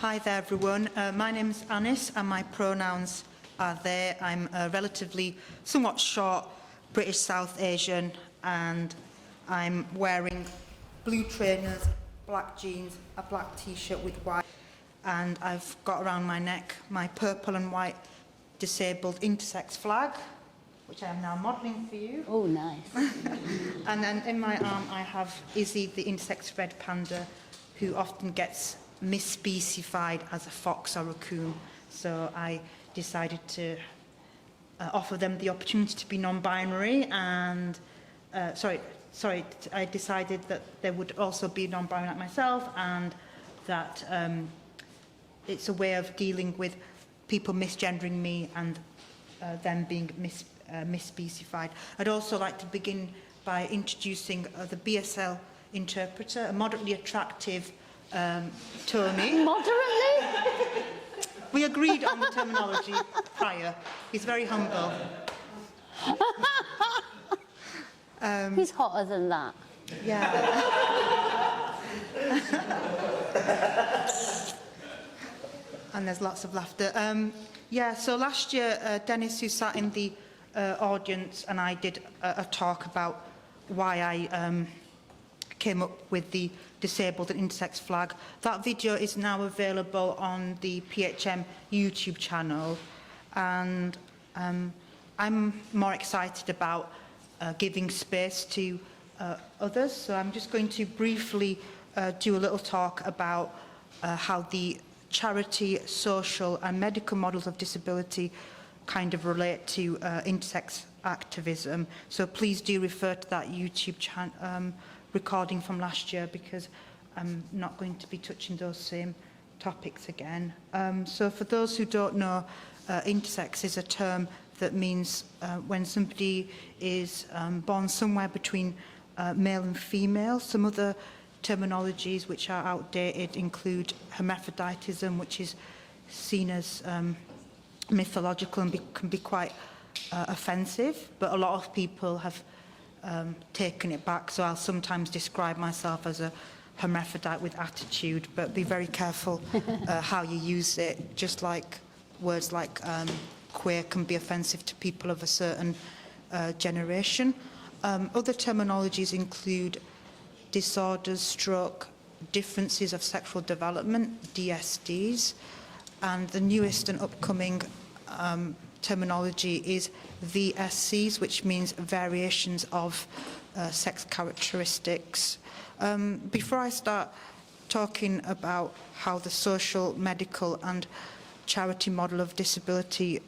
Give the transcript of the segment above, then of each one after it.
Hi there everyone, my name's Anis and my pronouns are they. I'm a relatively somewhat short British South Asian and I'm wearing blue trainers, black jeans, a black t-shirt with white, and I've got around my neck my purple and white disabled intersex flag, which I am now modelling for you. Oh, nice. And then in my arm I have Izzy, the intersex red panda, who often gets misspecified as a fox or a raccoon. So I decided to offer them the opportunity to be non-binary, and I decided that they would also be non-binary like myself, and that it's a way of dealing with people misgendering me and them being misspecified. I'd also like to begin by introducing the BSL interpreter, a moderately attractive Tony. Moderately? We agreed on the terminology prior. He's very humble. He's hotter than that. Yeah. And there's lots of laughter. Yeah, so last year, Dennis, who sat in the audience, and I did a talk about why I came up with the disabled and intersex flag. That video is now available on the PHM YouTube channel, and I'm more excited about giving space to others. So I'm just going to briefly do a little talk about how the charity, social and medical models of disability kind of relate to intersex activism. So please do refer to that YouTube channel recording from last year, because I'm not going to be touching those same topics again. So for those who don't know, intersex is a term that means when somebody is born somewhere between male and female. Some other terminologies which are outdated include hermaphroditism, which is seen as mythological and can be quite offensive, but a lot of people have taken it back, so I'll sometimes describe myself as a hermaphrodite with attitude, but be very careful how you use it, just like words like queer can be offensive to people of a certain generation. Other terminologies include disorders, stroke, differences of sexual development, DSDs, and the newest and upcoming terminology is VSCs, which means variations of sex characteristics. Before I start talking about how the social, medical and charity model of disability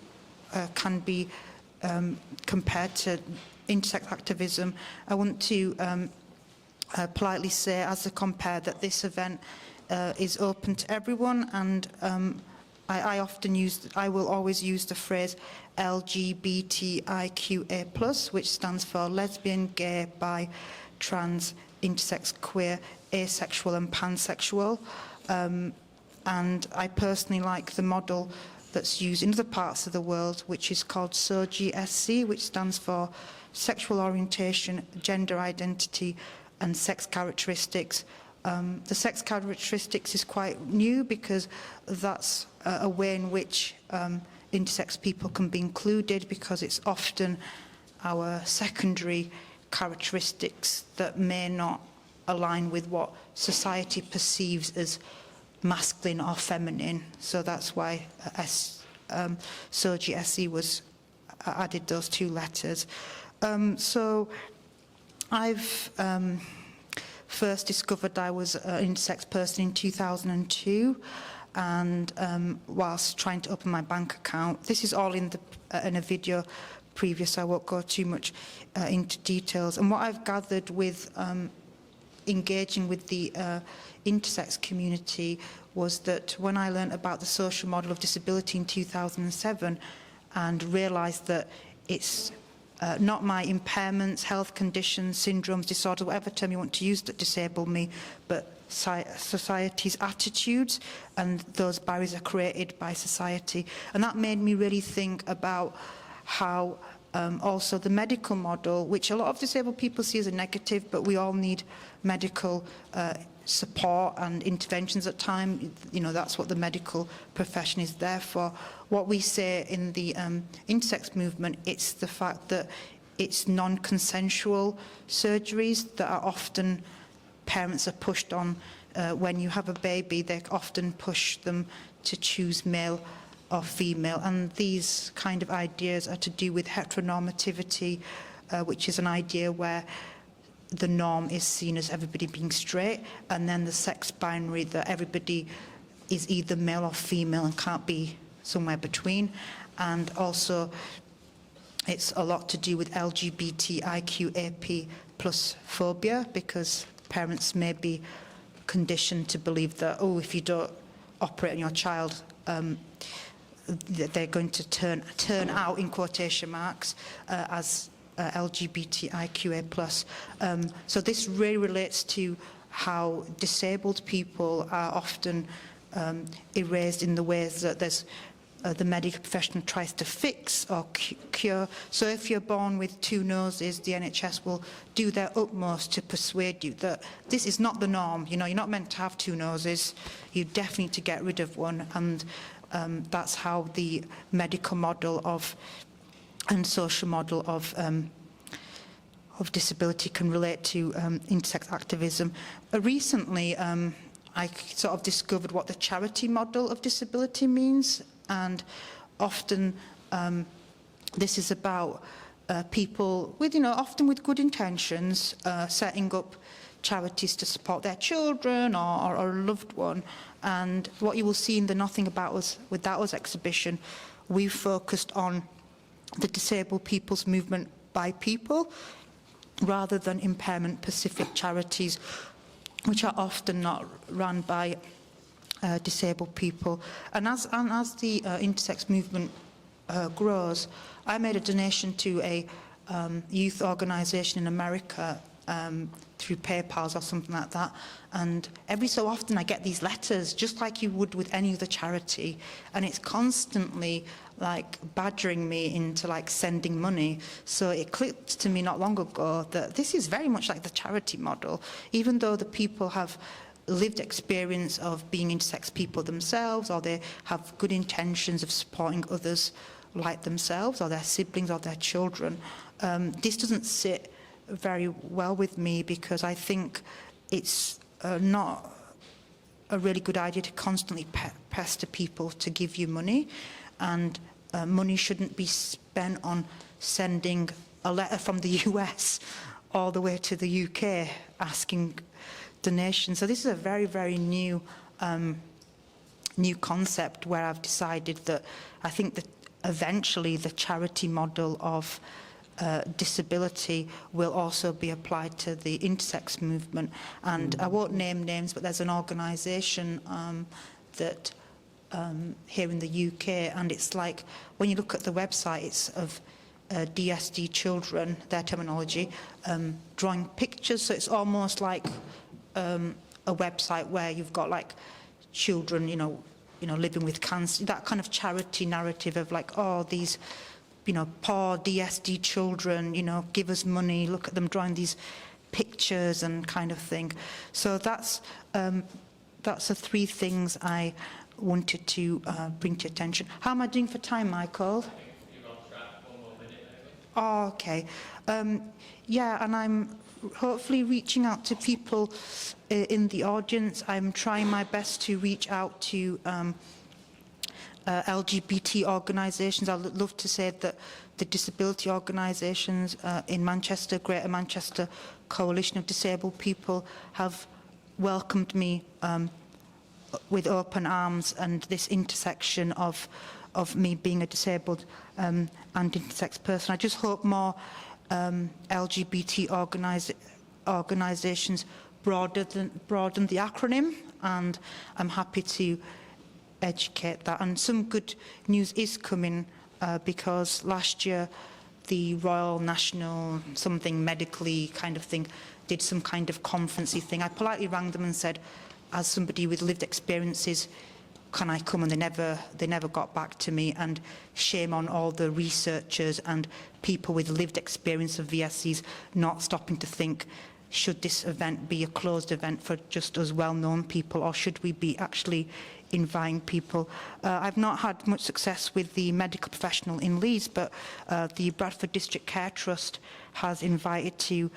can be compared to intersex activism, I want to politely say, as a compare, that this event is open to everyone, and I will always use the phrase LGBTQI+, which stands for lesbian, gay, bi, trans, intersex, queer, asexual and pansexual. And I personally like the model that's used in other parts of the world, which is called SOGSC, which stands for sexual orientation, gender identity and sex characteristics. The sex characteristics is quite new because that's a way in which intersex people can be included, because it's often our secondary characteristics that may not align with what society perceives as masculine or feminine. So that's why SOGSE was added those two letters. So I've first discovered I was an intersex person in 2002, and whilst trying to open my bank account, this is all in a video previous, so I won't go too much into details. And what I've gathered with engaging with the intersex community was that when I learned about the social model of disability in 2007 and realised that it's not my impairments, health conditions, syndromes, disorders, whatever term you want to use that disable me, but society's attitudes, and those barriers are created by society. And that made me really think about how Also the medical model, which a lot of disabled people see as a negative, but we all need medical support and interventions at times. You know, that's what the medical profession is there for. What we say in the intersex movement, it's the fact that it's non-consensual surgeries that are often, parents are pushed on. When you have a baby, they often push them to choose male or female, and these kind of ideas are to do with heteronormativity, which is an idea where the norm is seen as everybody being straight, and then the sex binary that everybody is either male or female and can't be somewhere between. And also it's a lot to do with LGBTQIA+ phobia, because parents may be conditioned to believe that, oh, if you don't operate on your child, they're going to turn out, in quotation marks, as LGBTIQA+. So this really relates to how disabled people are often erased in the ways that there's the medical profession tries to fix or cure. So if you're born with two noses, the NHS will do their utmost to persuade you that this is not the norm. You know, you're not meant to have two noses. You definitely need to get rid of one. And that's how the medical model of and social model of disability can relate to intersex activism. Recently, I sort of discovered what the charity model of disability means, and often this is about people with, you know, often with good intentions, setting up charities to support their children or a loved one. And what you will see in the Nothing About Us Without Us exhibition, we've focused on the disabled people's movement by people, rather than impairment-specific charities, which are often not run by disabled people. And as the intersex movement grows, I made a donation to a youth organisation in America through PayPal or something like that. And every so often I get these letters, just like you would with any other charity, and it's constantly like badgering me into like sending money. So it clicked to me not long ago that this is very much like the charity model, even though the people have lived experience of being intersex people themselves, or they have good intentions of supporting others like themselves, or their siblings or their children. This doesn't sit very well with me, because I think it's not a really good idea to constantly pester people to give you money, and money shouldn't be spent on sending a letter from the US all the way to the UK asking donations. So this is a very, very new concept, where I've decided that I think that eventually the charity model of disability will also be applied to the intersex movement. And I won't name names, but there's an organisation that here in the UK, and it's like, when you look at the website, it's of DSD children, their terminology, drawing pictures. So it's almost like a website where you've got like children, you know, living with cancer, that kind of charity narrative of like, oh, these, you know, poor DSD children, you know, give us money, look at them drawing these pictures and kind of thing. So that's the three things I wanted to bring to your attention. How am I doing for time, Michael? You're on track, 1 more minute, maybe. Oh, okay. Yeah, and I'm hopefully reaching out to people in the audience. I'm trying my best to reach out to LGBT organisations. I'd love to say that the disability organisations in Manchester, Greater Manchester Coalition of Disabled People, have welcomed me with open arms, and this intersection of me being a disabled and intersex person. I just hope more LGBT organisations broaden the acronym, and I'm happy to educate that. And some good news is coming, because last year the Royal National something medically kind of thing did some kind of conferencey thing. I politely rang them and said, as somebody with lived experiences, can I come? And they never got back to me. And shame on all the researchers and people with lived experience of VSCs not stopping to think, should this event be a closed event for just us well-known people, or should we be actually inviting people? I've not had much success with the medical professional in Leeds, but the Bradford District Care Trust has invited to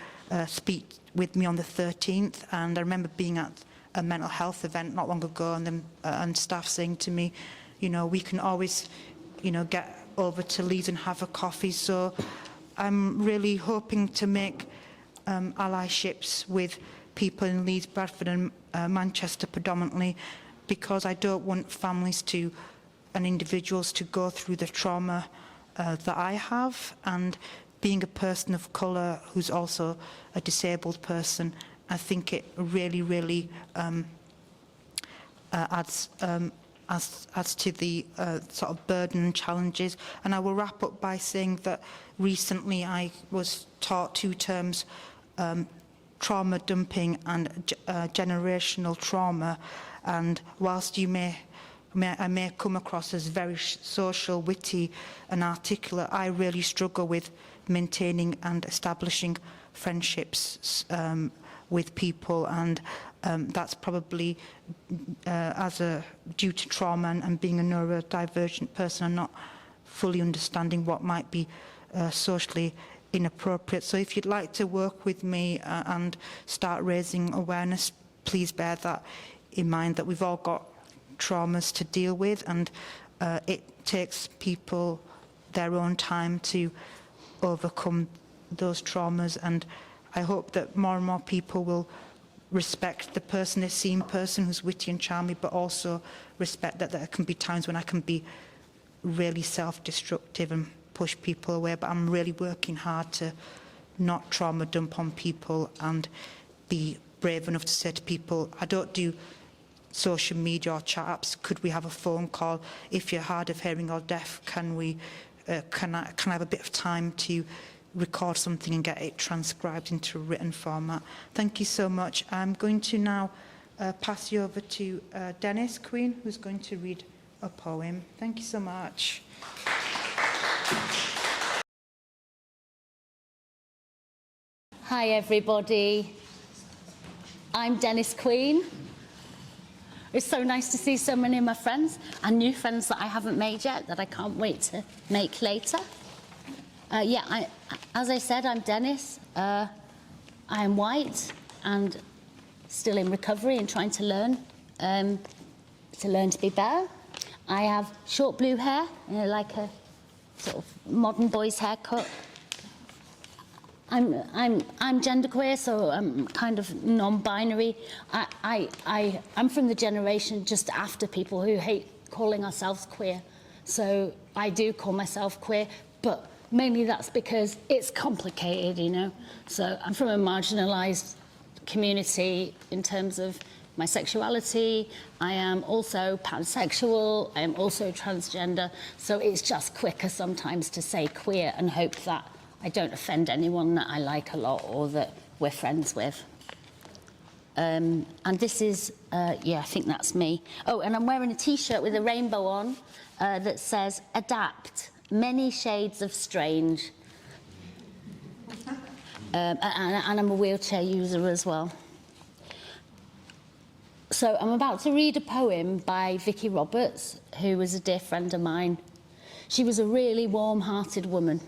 speak with me on the 13th, and I remember being at a mental health event not long ago, and them and staff saying to me, you know, we can always, you know, get over to Leeds and have a coffee. So I'm really hoping to make allyships with people in Leeds, Bradford and Manchester predominantly, because I don't want families to and individuals to go through the trauma that I have. And being a person of colour who's also a disabled person, I think it really adds to the sort of burden and challenges. And I will wrap up by saying that recently I was taught two terms, trauma dumping and generational trauma. And whilst I may come across as very social, witty and articulate, I really struggle with maintaining and establishing friendships with people, and that's probably due to trauma and being a neurodivergent person and not fully understanding what might be socially inappropriate. So if you'd like to work with me and start raising awareness, please bear that in mind, that we've all got traumas to deal with, and it takes people their own time to overcome those traumas. And I hope that more and more people will respect the person, the seen person who's witty and charming, but also respect that there can be times when I can be really self-destructive and push people away. But I'm really working hard to not trauma dump on people and be brave enough to say to people, I don't do social media or chat apps. Could we have a phone call? If you're hard of hearing or deaf, can I have a bit of time to record something and get it transcribed into a written format? Thank you so much. I'm going to now pass you over to Dennis Queen, who's going to read a poem. Thank you so much. Hi everybody, I'm Dennis Queen. It's so nice to see so many of my friends and new friends that I haven't made yet that I can't wait to make later. As I said, I'm Dennis. I am white and still in recovery and trying to learn to be better. I have short blue hair, like a sort of modern boy's haircut. I'm genderqueer, so I'm kind of non-binary. I'm from the generation just after people who hate calling ourselves queer. So I do call myself queer, but mainly that's because it's complicated, you know. So I'm from a marginalised community in terms of my sexuality. I am also pansexual. I am also transgender. So it's just quicker sometimes to say queer and hope that I don't offend anyone that I like a lot or that we're friends with. And this is, I think that's me. Oh, and I'm wearing a T-shirt with a rainbow on that says, adapt, many shades of strange. And I'm a wheelchair user as well. So I'm about to read a poem by Vicky Roberts, who was a dear friend of mine. She was a really warm-hearted woman,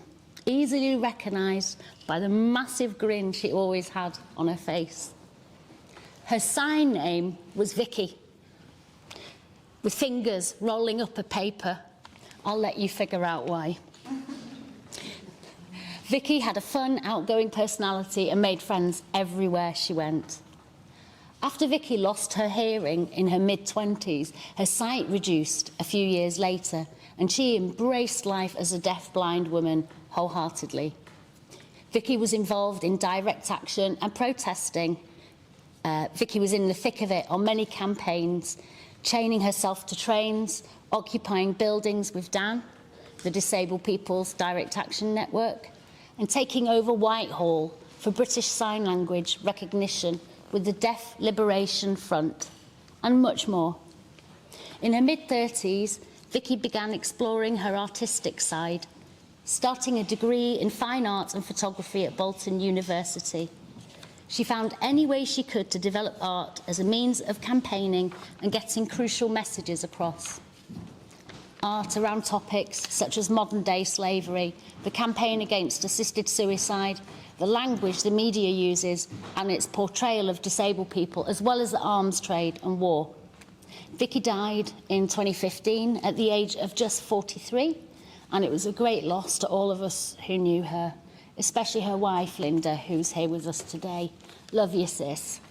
easily recognised by the massive grin she always had on her face. Her sign name was Vicky, with fingers rolling up a paper. I'll let you figure out why. Vicky had a fun, outgoing personality and made friends everywhere she went. After Vicky lost her hearing in her mid-20s, her sight reduced a few years later, and she embraced life as a deaf-blind woman wholeheartedly. Vicky was involved in direct action and protesting. Vicky was in the thick of it on many campaigns, chaining herself to trains, occupying buildings with Dan, the Disabled People's Direct Action Network, and taking over Whitehall for British Sign Language recognition with the Deaf Liberation Front, and much more. In her mid-30s, Vicky began exploring her artistic side, starting a degree in fine arts and photography at Bolton University. She found any way she could to develop art as a means of campaigning and getting crucial messages across. Art around topics such as modern-day slavery, the campaign against assisted suicide, the language the media uses, and its portrayal of disabled people, as well as the arms trade and war. Vicky died in 2015 at the age of just 43, and it was a great loss to all of us who knew her, especially her wife, Linda, who's here with us today. Love you, sis.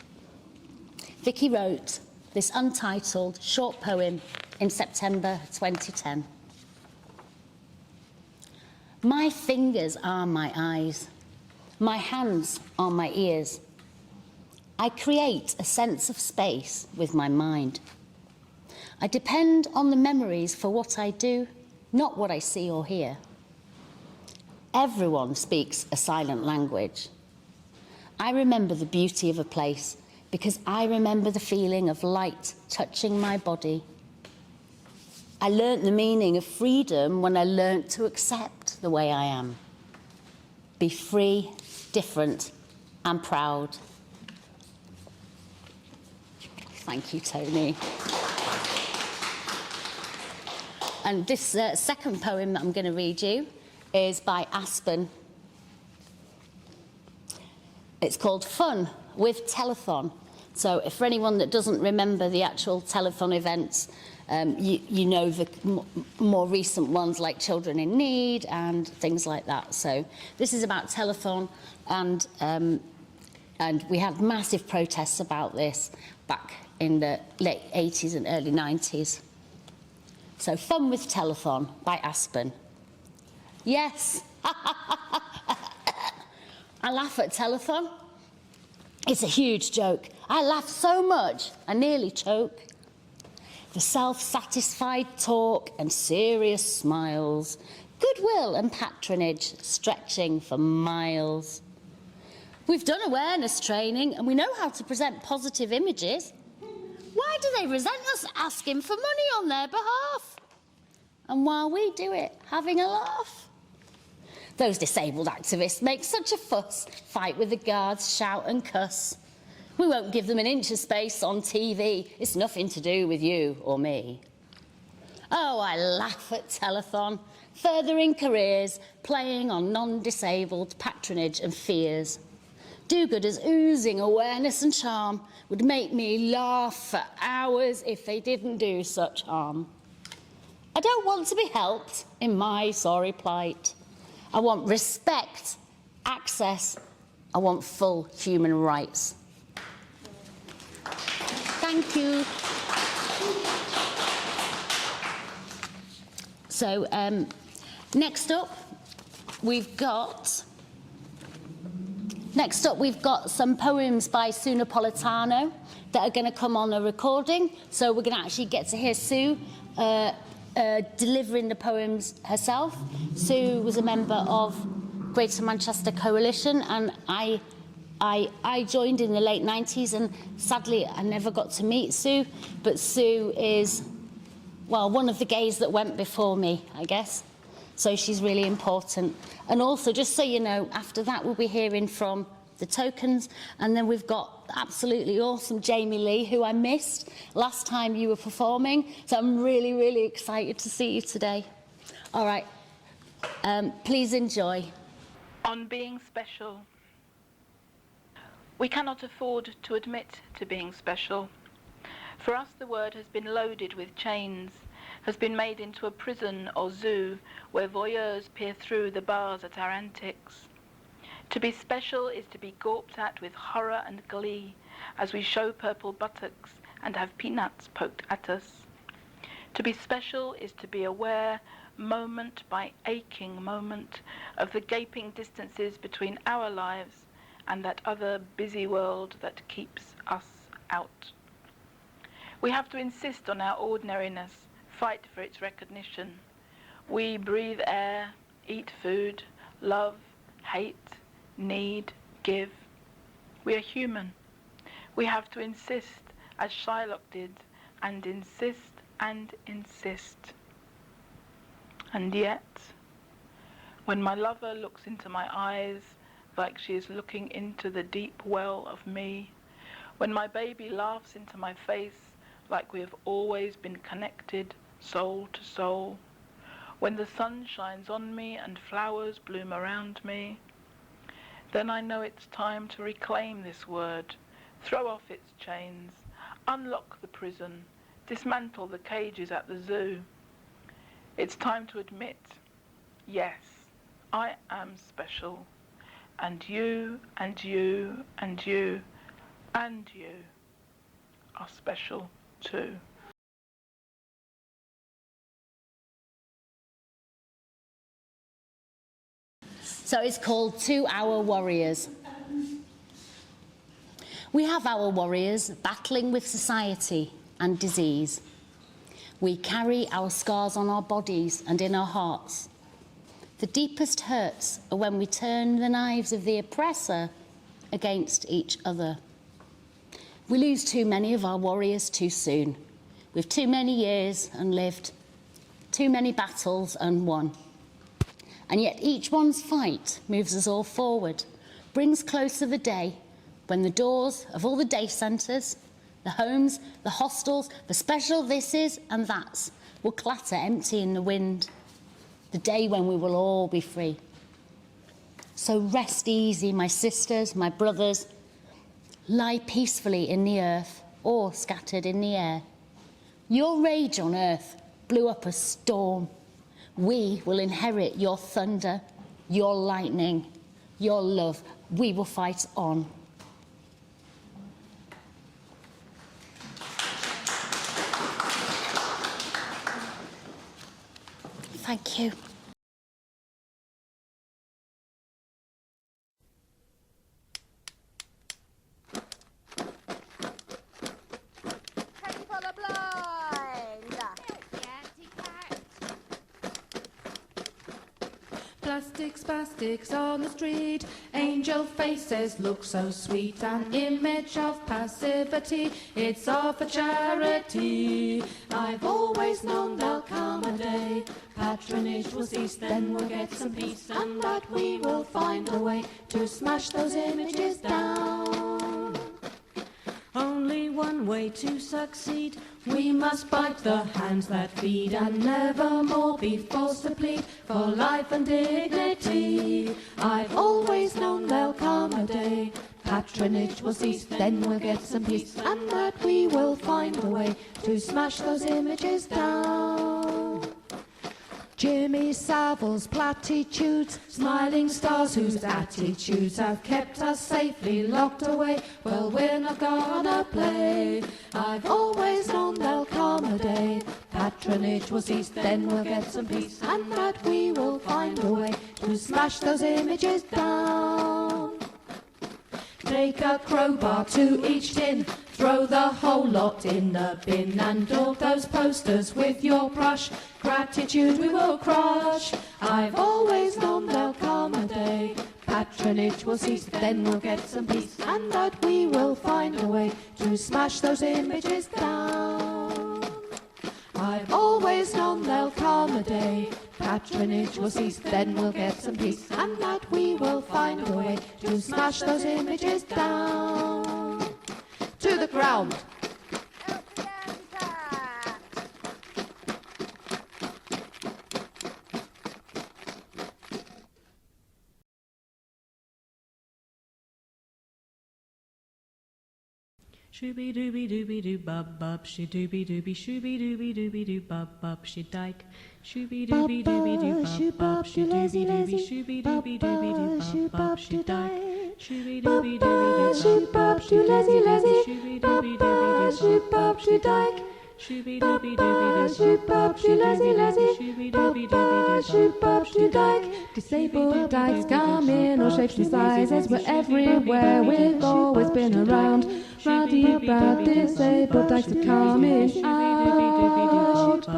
Vicky wrote this untitled short poem in September 2010. My fingers are my eyes. My hands are my ears. I create a sense of space with my mind. I depend on the memories for what I do, not what I see or hear. Everyone speaks a silent language. I remember the beauty of a place because I remember the feeling of light touching my body. I learnt the meaning of freedom when I learnt to accept the way I am. Be free, different, and proud. Thank you, Tony. And this second poem that I'm going to read you is by Aspen. It's called Fun with Telethon. So if for anyone that doesn't remember the actual telethon events, you know the more recent ones like Children in Need and things like that. So this is about telethon, and we had massive protests about this back in the late 80s and early 90s. So Fun with Telethon by Aspen. Yes, I laugh at telethon. It's a huge joke. I laugh so much, I nearly choke. The self-satisfied talk and serious smiles, goodwill and patronage stretching for miles. We've done awareness training and we know how to present positive images. Why do they resent us asking for money on their behalf? And while we do it, having a laugh. Those disabled activists make such a fuss, fight with the guards, shout and cuss. We won't give them an inch of space on TV. It's nothing to do with you or me. Oh, I laugh at telethon, furthering careers, playing on non-disabled patronage and fears. Do-gooders oozing awareness and charm would make me laugh for hours if they didn't do such harm. I don't want to be helped in my sorry plight. I want respect, access. I want full human rights. Thank you. So, next up, we've got some poems by Sue Napolitano that are going to come on a recording. So we're going to actually get to hear Sue delivering the poems herself. Sue was a member of Greater Manchester Coalition, and I joined in the late 90s, and sadly I never got to meet Sue, but Sue is, well, one of the gays that went before me, I guess. So she's really important. And also, just so you know, after that we'll be hearing from the Tokens, and then we've got absolutely awesome Jamie Lee, who I missed last time you were performing. So I'm really, really excited to see you today. All right, please enjoy. On being special. We cannot afford to admit to being special. For us, the word has been loaded with chains, has been made into a prison or zoo where voyeurs peer through the bars at our antics. To be special is to be gawped at with horror and glee as we show purple buttocks and have peanuts poked at us. To be special is to be aware, moment by aching moment, of the gaping distances between our lives and that other busy world that keeps us out. We have to insist on our ordinariness, fight for its recognition. We breathe air, eat food, love, hate, need, give. We are human. We have to insist, as Shylock did, and insist and insist. And yet, when my lover looks into my eyes like she is looking into the deep well of me, when my baby laughs into my face like we have always been connected soul to soul, when the sun shines on me and flowers bloom around me, then I know it's time to reclaim this word, throw off its chains, unlock the prison, dismantle the cages at the zoo. It's time to admit, yes, I am special, and you, and you, and you, and you are special too. So it's called To Our Warriors. We have our warriors battling with society and disease. We carry our scars on our bodies and in our hearts. The deepest hurts are when we turn the knives of the oppressor against each other. We lose too many of our warriors too soon. We've too many years and lived, too many battles and won. And yet each one's fight moves us all forward, brings closer the day when the doors of all the day centres, the homes, the hostels, the special thises and that's will clatter empty in the wind. The day when we will all be free. So rest easy, my sisters, my brothers. Lie peacefully in the earth or scattered in the air. Your rage on earth blew up a storm. We will inherit your thunder, your lightning, your love. We will fight on. Thank you. Plastic spastics on the street, angel faces look so sweet, an image of passivity, it's all for charity. I've always known there'll come a day, patronage will cease, then we'll get some peace, and that we will find a way to smash those images down. Only one way to succeed, we must bite the hands that feed and never more be forced to plead for life and dignity. I've always known there'll come a day, patronage will cease, then we'll get some peace, and that we will find a way to smash those images down. Jimmy Savile's platitudes, smiling stars whose attitudes have kept us safely locked away, well, we're not gonna play. I've always known there'll come a day, patronage will cease, then we'll get some peace, and that we will find a way to smash those images down. Take a crowbar to each tin, throw the whole lot in the bin, and daub those posters with your brush. Gratitude we will crush. I've always known there'll come a day, patronage will cease, then we'll get some peace, and that we will find a way to smash those images down. I've always known there'll come a day, patronage will cease, then we'll get some peace, and that we will find a way to smash those images down. To the ground. Shooby dooby dooby doo bub bub, she dooby dooby shooby dooby dooby doo bub bub, she dyke. Shooby dooby dooby doo bub bub, she dooby dooby shooby dooby dooby doo bub bub, she dyke. Shooby dooby dooby doo bub bub, she lazy lazy, shooby dooby dooby doo bub bub, she dyke. Shooby dooby dooby doo bub, she lazy lazy, shooby dooby dooby doo bub, she dyke. Disabled dykes come in all shapes and sizes, we're everywhere, we've always been around. Ruddy brown disabled dykes are coming out,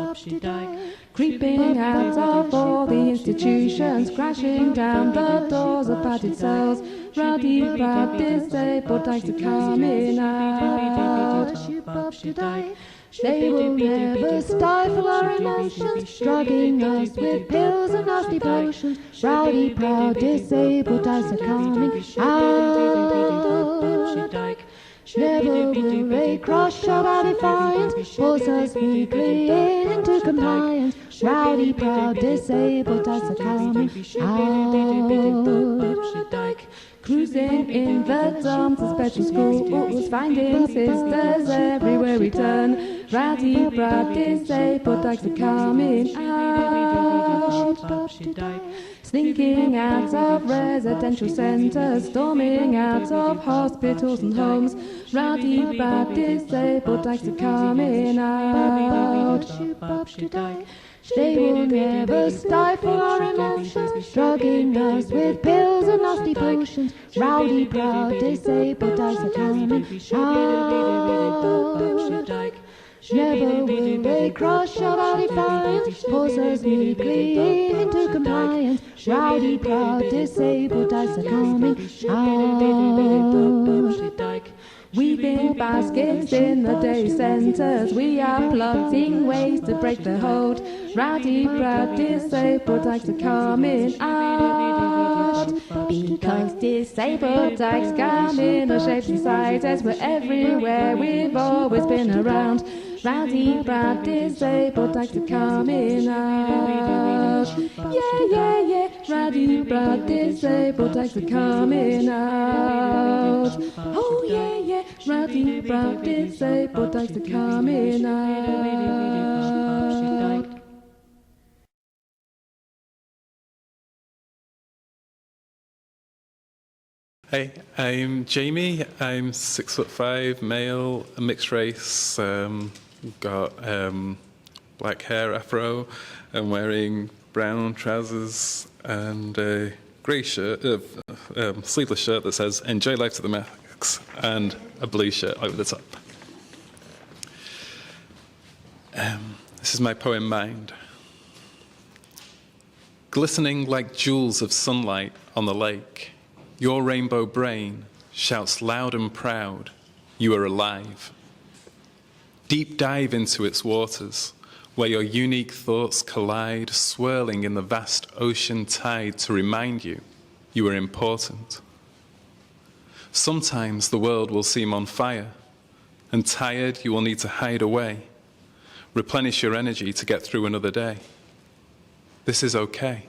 creeping out of all the institutions, crashing down the doors of padded cells. Ruddy brown disabled dykes are coming out. They will never stifle our emotions, drugging us with pills and nasty potions. Rowdy, proud, disabled as are coming out. Never will they crush out our defiance, force us weakly into compliance. Rowdy, proud, disabled as are coming out. Cruising in the dumps of special schools, finding sisters everywhere we turn. Rowdy, proud, disabled types are coming out. Sneaking out of residential centres, storming out of hospitals and homes. Rowdy, proud, disabled types are coming out. They will never stifle our emotions, drugging us with pills and nasty potions. Rowdy, proud, disabled types are coming out. Never will they crush out our defiance, force us weakly into compliance. Rowdy, proud, disabled types are coming out. Weaving baskets in the day centres, we are plotting ways to break the hold. Rowdy, proud, disabled types are coming out. Because disabled types come in all shapes and sizes, we're everywhere, we've always been around. Rowdy, proud, disabled types are coming out. Yeah, yeah, yeah. Rowdy, proud, disabled types are coming out. Oh yeah, yeah. Rowdy, proud, disabled types are coming out. Hey, I'm Jamie. I'm 6'5", male, a mixed race. Got black hair, afro. I'm wearing brown trousers and a grey shirt, sleeveless shirt that says "Enjoy life to the max" and a blue shirt over the top. This is my poem Mind. Glistening like jewels of sunlight on the lake, your rainbow brain shouts loud and proud, you are alive. Deep dive into its waters, where your unique thoughts collide, swirling in the vast ocean tide to remind you you are important. Sometimes the world will seem on fire, and tired you will need to hide away, replenish your energy to get through another day. This is okay.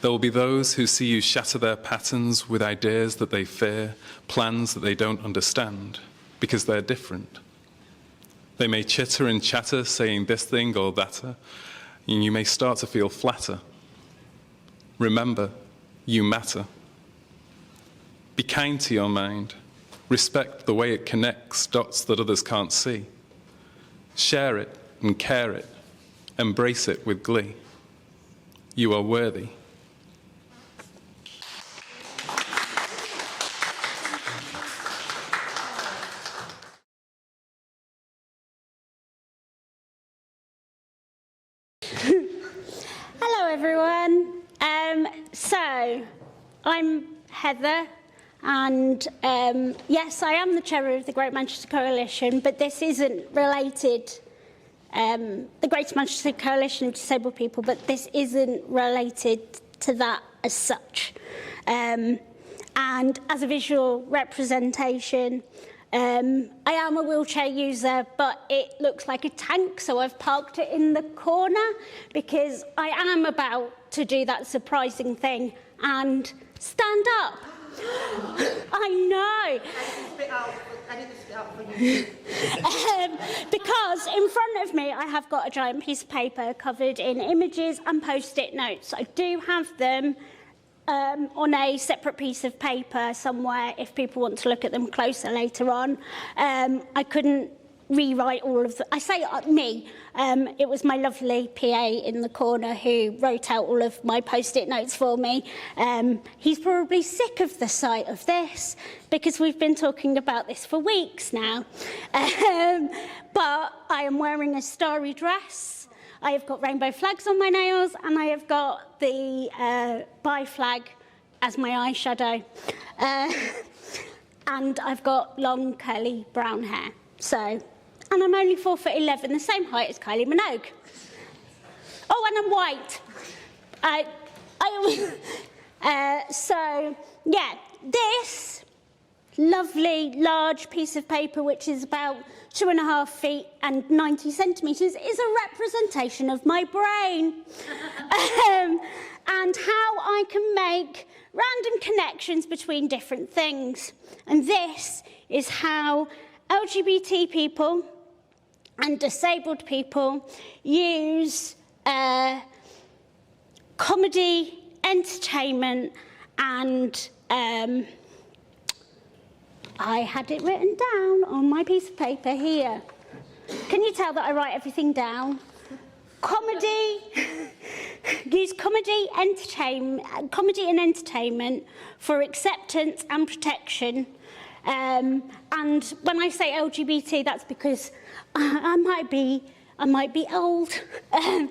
There will be those who see you shatter their patterns with ideas that they fear, plans that they don't understand, because they're different. They may chitter and chatter, saying this thing or that, and you may start to feel flatter. Remember, you matter. Be kind to your mind. Respect the way it connects dots that others can't see. Share it and care it. Embrace it with glee. You are worthy. Hello everyone. So I'm Heather, and yes, I am the chair of the Great Manchester Coalition, but this isn't related. The Greater Manchester Coalition of Disabled People, but this isn't related to that as such. And as a visual representation, I am a wheelchair user, but it looks like a tank, so I've parked it in the corner because I am about to do that surprising thing and stand up. I know. I did the spit out for you. Because in front of me I have got a giant piece of paper covered in images and post-it notes. I do have them on a separate piece of paper somewhere if people want to look at them closer later on. I couldn't rewrite all of I say me. It was my lovely PA in the corner who wrote out all of my post-it notes for me. He's probably sick of the sight of this because we've been talking about this for weeks now. But I am wearing a starry dress. I have got rainbow flags on my nails, and I have got the bi flag as my eyeshadow. And I've got long curly brown hair. So and I'm only 4'11", the same height as Kylie Minogue. Oh, and I'm white. So, yeah, this lovely large piece of paper, which is about 2.5 feet and 90 centimetres, is a representation of my brain and how I can make random connections between different things. And this is how LGBT people and disabled people use comedy, entertainment, and I had it written down on my piece of paper here. Can you tell that I write everything down? Comedy, use comedy and entertainment for acceptance and protection. And when I say LGBT, that's because I might be old. I'm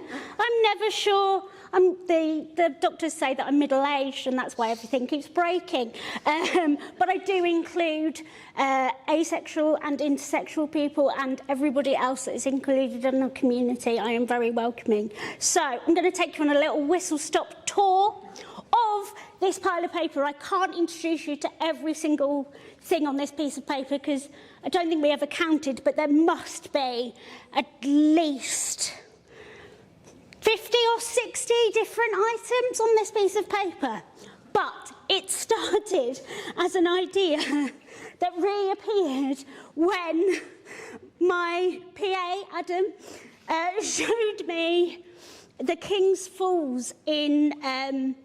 never sure. The doctors say that I'm middle-aged and that's why everything keeps breaking. But I do include asexual and intersexual people and everybody else that is included in the community. I am very welcoming. So I'm going to take you on a little whistle-stop tour of this pile of paper. I can't introduce you to every single thing on this piece of paper because I don't think we ever counted, but there must be at least 50 or 60 different items on this piece of paper. But it started as an idea that reappeared when my PA, Adam, showed me the King's Falls in a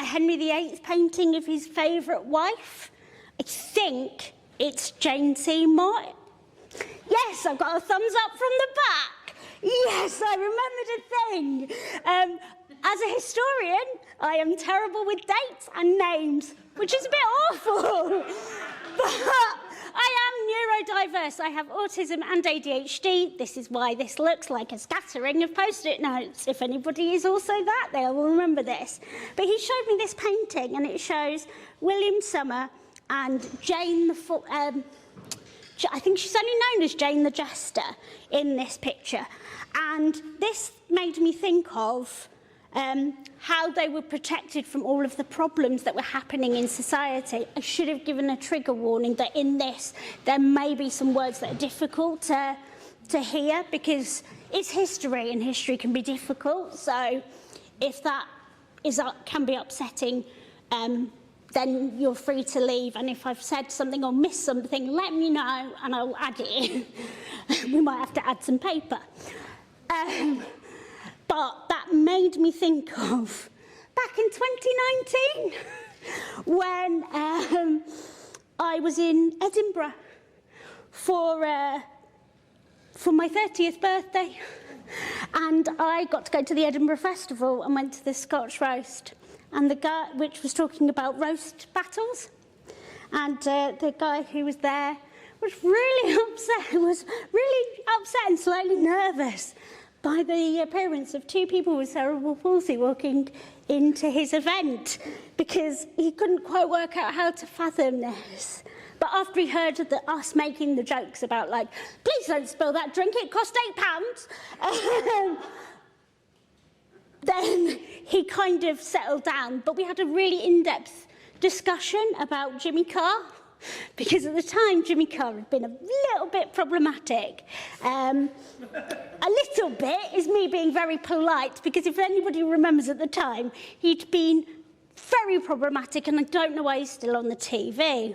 Henry VIII painting of his favourite wife. I think it's Jane Seymour. Yes, I've got a thumbs up from the back. Yes, I remembered a thing. As a historian, I am terrible with dates and names, which is a bit awful. But I am neurodiverse. I have autism and ADHD. This is why this looks like a scattering of Post-it notes. If anybody is also that, they will remember this. But he showed me this painting, and it shows William Summer and Jane I think she's only known as Jane the Jester in this picture. And this made me think of how they were protected from all of the problems that were happening in society. I should have given a trigger warning that in this there may be some words that are difficult to hear because it's history and history can be difficult. So if that can be upsetting, then you're free to leave. And if I've said something or missed something, let me know and I'll add it in. We might have to add some paper. But that made me think of back in 2019 when I was in Edinburgh for my 30th birthday. And I got to go to the Edinburgh Festival and went to the Scotch roast. And the guy, which was talking about roast battles, and the guy who was there was really upset and slightly nervous by the appearance of two people with cerebral palsy walking into his event because he couldn't quite work out how to fathom this. But after he heard us making the jokes about, like, please don't spill that drink, it cost £8, then he kind of settled down. But we had a really in-depth discussion about Jimmy Carr, because at the time Jimmy Carr had been a little bit problematic. A little bit is me being very polite, because if anybody remembers at the time, he'd been very problematic, and I don't know why he's still on the TV.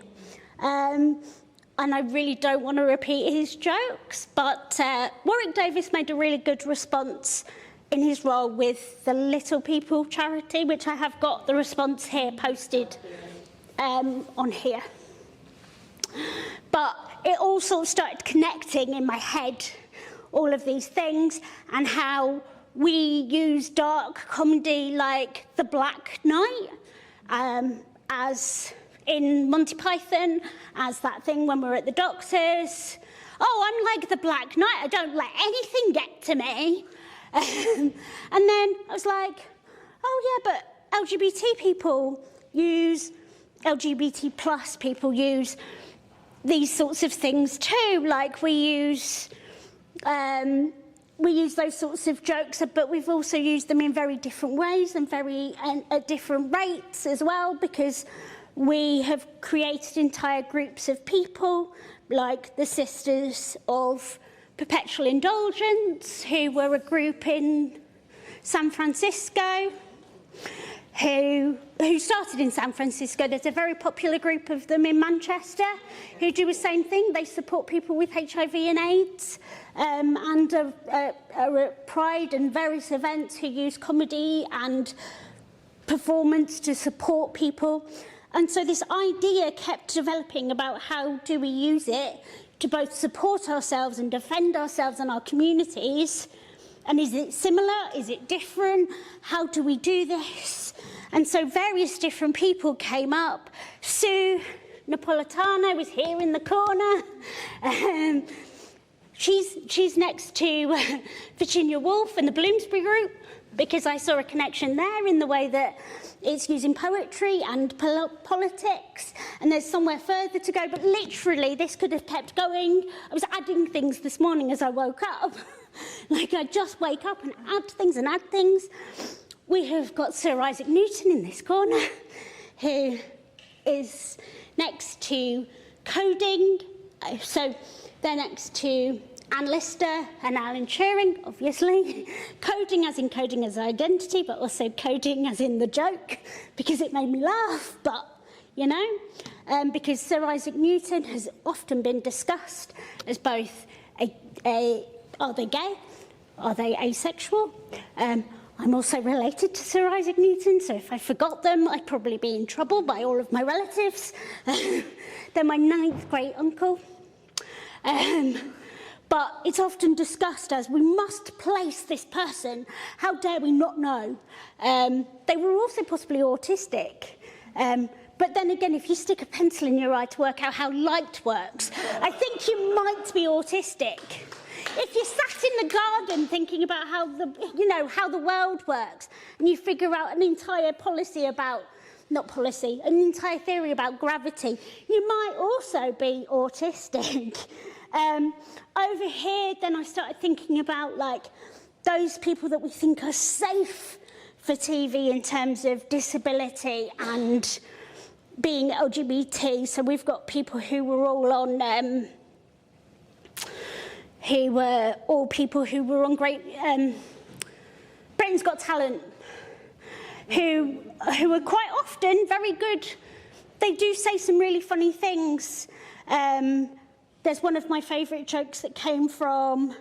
And I really don't want to repeat his jokes, but Warwick Davis made a really good response in his role with the Little People charity, which I have got the response here posted on here. But it all sort of started connecting in my head, all of these things, and how we use dark comedy like The Black Knight, as in Monty Python, as that thing when we're at the doctor's. Oh, I'm like the Black Knight, I don't let anything get to me. And then I was like, oh yeah, but LGBT plus people use these sorts of things too. Like we use those sorts of jokes, but we've also used them in very different ways and at different rates as well, because we have created entire groups of people, like the Sisters of Perpetual Indulgence, who were a group in San Francisco, who started in San Francisco. There's a very popular group of them in Manchester who do the same thing. They support people with HIV and AIDS, and are at Pride and various events who use comedy and performance to support people. And so this idea kept developing about how do we use it to both support ourselves and defend ourselves and our communities. And is it similar? Is it different? How do we do this? And so various different people came up. Sue Napolitano is here in the corner. She's next to Virginia Woolf and the Bloomsbury Group, because I saw a connection there in the way that it's using poetry and politics, and there's somewhere further to go, but literally this could have kept going. I was adding things this morning as I woke up. Like I just wake up and add things. We have got Sir Isaac Newton in this corner, who is next to coding. So they're next to Anne Lister and Alan Turing, obviously. Coding as identity, but also coding as in the joke, because it made me laugh, but, you know, because Sir Isaac Newton has often been discussed as both are they gay? Are they asexual? I'm also related to Sir Isaac Newton, so if I forgot them, I'd probably be in trouble by all of my relatives. They're my 9th great uncle. But it's often discussed as, we must place this person. How dare we not know? They were also possibly autistic. But then again, if you stick a pencil in your eye to work out how light works, I think you might be autistic. If you sat in the garden thinking about how the world works, and you figure out an entire an entire theory about gravity, you might also be autistic. Over here, then I started thinking about like those people that we think are safe for TV in terms of disability and being LGBT. So we've got people who were all on, people who were on Britain's Got Talent, who are quite often very good. They do say some really funny things. There's one of my favourite jokes that came from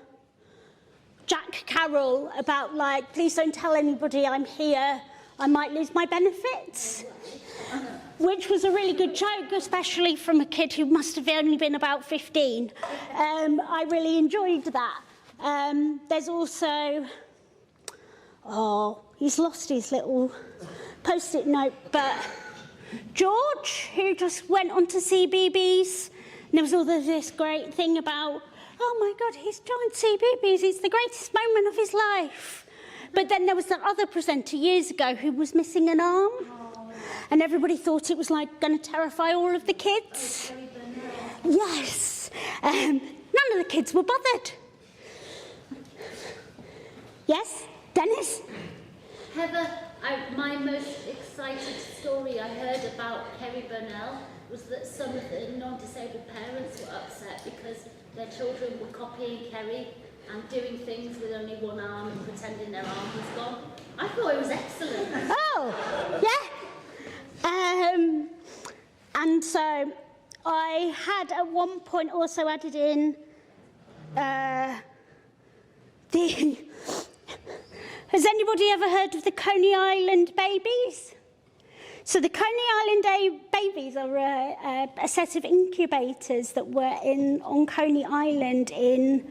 Jack Carroll about, like, please don't tell anybody I'm here, I might lose my benefits. Which was a really good joke, especially from a kid who must have only been about 15. I really enjoyed that. There's also, he's lost his little post-it note, but George, who just went on to CBeebies, and there was all this great thing about, oh my God, he's joined CBeebies, it's the greatest moment of his life. But then there was that other presenter years ago who was missing an arm, and everybody thought it was like going to terrify all of the kids. Yes. None of the kids were bothered. Yes, Dennis? Heather, my most excited story I heard about Kerry Burnell was that some of the non-disabled parents were upset because their children were copying Kerry and doing things with only one arm and pretending their arm was gone. I thought it was excellent. Oh, yeah. And so I had at one point also added in has anybody ever heard of the Coney Island babies? So the Coney Island babies are a set of incubators that were on Coney Island in,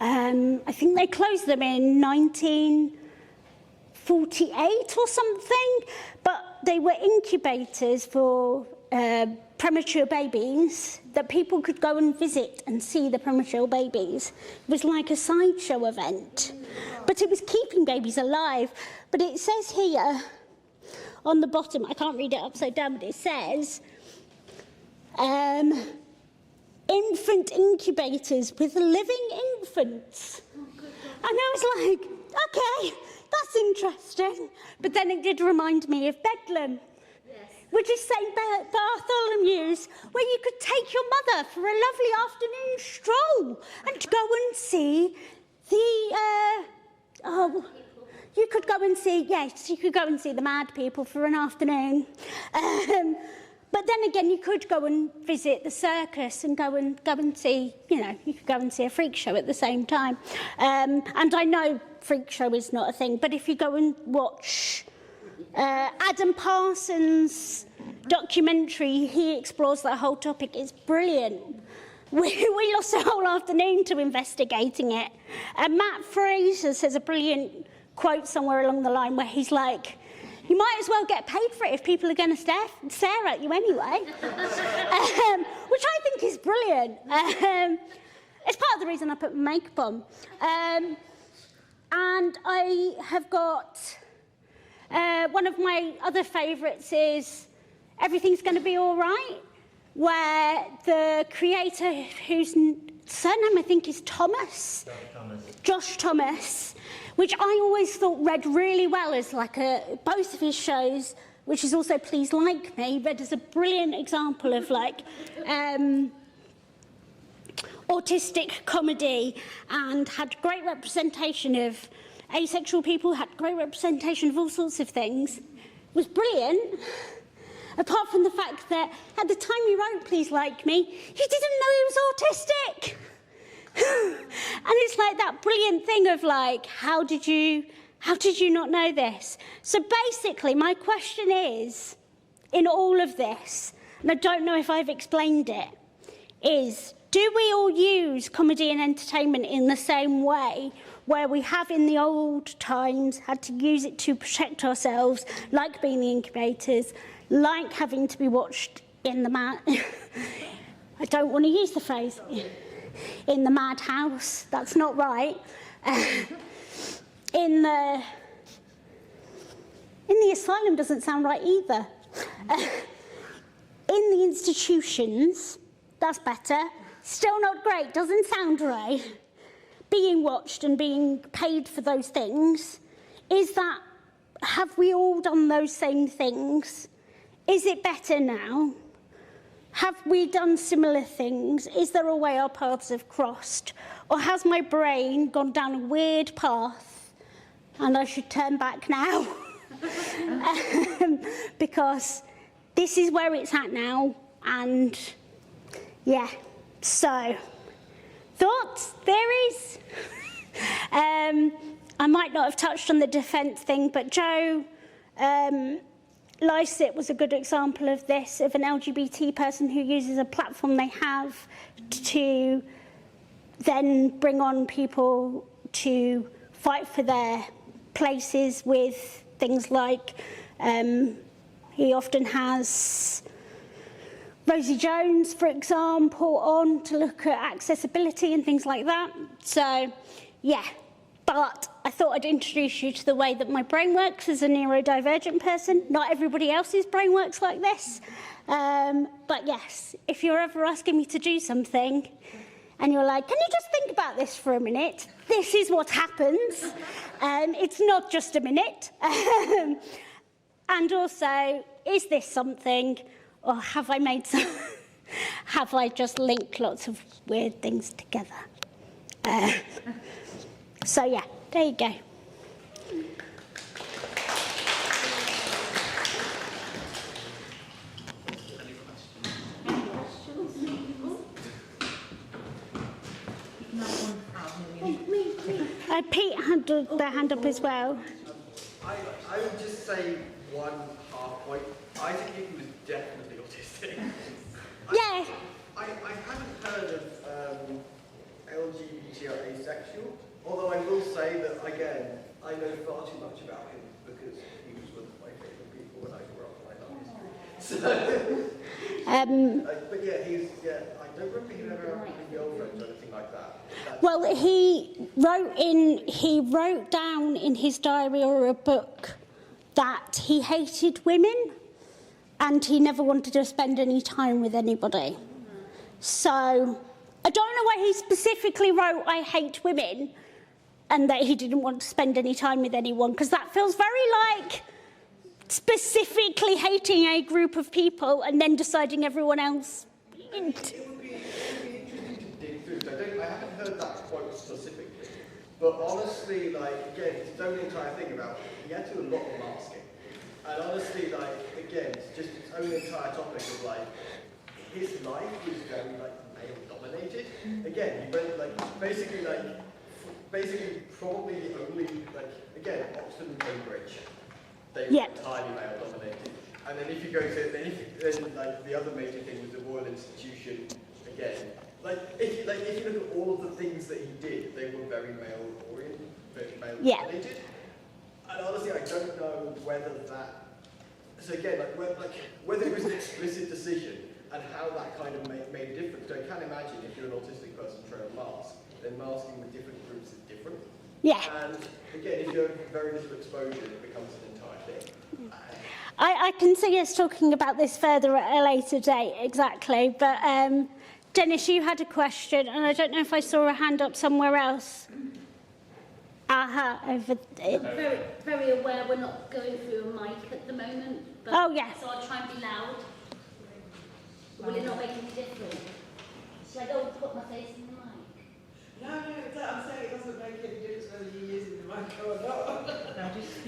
I think they closed them in 1948 or something, but they were incubators for premature babies that people could go and visit and see the premature babies. It was like a sideshow event, but it was keeping babies alive. But it says here on the bottom, I can't read it upside down, but it says, infant incubators with living infants. And I was like, okay, that's interesting. But then it did remind me of Bedlam, which is St. Bartholomew's, where you could take your mother for a lovely afternoon stroll and go and see you could go and see the mad people for an afternoon. But then again, you could go and visit the circus and go and see, you could go and see a freak show at the same time. And I know freak show is not a thing, but if you go and watch Adam Parsons' documentary, he explores that whole topic. It's brilliant. We lost a whole afternoon to investigating it. And Matt Fraser says a brilliant quote somewhere along the line where he's like, you might as well get paid for it if people are going to stare at you anyway. Which I think is brilliant. It's part of the reason I put my makeup on. And I have got... one of my other favourites is Everything's Going to Be All Right, where the creator, whose surname I think is Josh Thomas, which I always thought read really well as like both of his shows, which is also Please Like Me, read as a brilliant example of like autistic comedy, and had great representation of asexual people, had great representation of all sorts of things, was brilliant, apart from the fact that at the time he wrote Please Like Me, he didn't know he was autistic. And it's like that brilliant thing of like, how did you not know this? So basically, my question is, in all of this, and I don't know if I've explained it, is, do we all use comedy and entertainment in the same way, where we have in the old times had to use it to protect ourselves, like being the incubators, like having to be watched in the I don't want to use the phrase, in the madhouse, that's not right. In the asylum doesn't sound right either. In the institutions, that's better. Still not great, doesn't sound right. Being watched and being paid for those things, have we all done those same things? Is it better now? Have we done similar things? Is there a way our paths have crossed? Or has my brain gone down a weird path and I should turn back now? Because this is where it's at now, and yeah, so thoughts, theories? I might not have touched on the defence thing, but Joe Lycett was a good example of this, of an LGBT person who uses a platform they have to then bring on people to fight for their places with things like, he often has Rosie Jones, for example, on to look at accessibility and things like that. So, yeah. But I thought I'd introduce you to the way that my brain works as a neurodivergent person. Not everybody else's brain works like this. But yes, if you're ever asking me to do something and you're like, can you just think about this for a minute? This is what happens. It's not just a minute. And also, is this something, or have I made some, have I just linked lots of weird things together? So yeah, there you go. Pete had their hand up as well. I would just say one half point. I think he was definitely autistic. Yeah. I hadn't heard of LGBT or asexual, although I will say that, again, I know far too much about him because he was one of my favourite people when I grew up and I love him. But yeah, I don't remember him ever having a girlfriend or anything like that. Well, he wrote down in his diary or a book that he hated women and he never wanted to spend any time with anybody. So I don't know why he specifically wrote I hate women and that he didn't want to spend any time with anyone, because that feels very like specifically hating a group of people and then deciding everyone else. It would be interesting to dig through. So I haven't heard that quote specifically, but honestly, like, again, it's its own entire thing about he had to do a lot of masking. And honestly, like, again, it's just its own entire topic of, like, his life was very, like, male-dominated. Again, he went, like, basically probably the only, like, again, Oxford and Cambridge, they were entirely male-dominated. And then if you go to, then like, the other major thing was the Royal Institution, again. Like, if you look at all of the things that he did, they were very male-oriented, very male-dominated. And honestly, I don't know whether that, so again, whether it was an explicit decision and how that kind of made a difference. So I can imagine if you're an autistic person trying to mask, then masking with different groups is different. Yeah. And again, if you have very little exposure, it becomes an entire thing. I can see us talking about this further at a later date, exactly. But Dennis, you had a question, and I don't know if I saw a hand up somewhere else. Over there. Very, very aware we're not going through a mic at the moment. But, oh, yeah. So I'll try and be loud. Will it not make any difference? Shall I go and put my face in the mic? No, I'm saying it doesn't make any difference whether you're using the mic or not.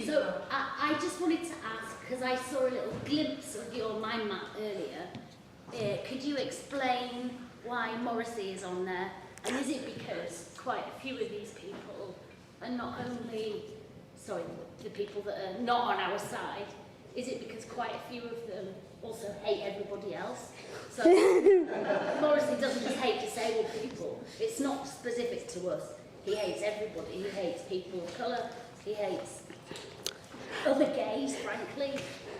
So I just wanted to ask, because I saw a little glimpse of your mind map earlier, could you explain why Morrissey is on there? And is it because quite a few of these people are not only, sorry, the people that are not on our side, is it because quite a few of them also hate everybody else? So Morrissey doesn't just hate disabled people. It's not specific to us. He hates everybody. He hates people of colour. He hates other gays, frankly.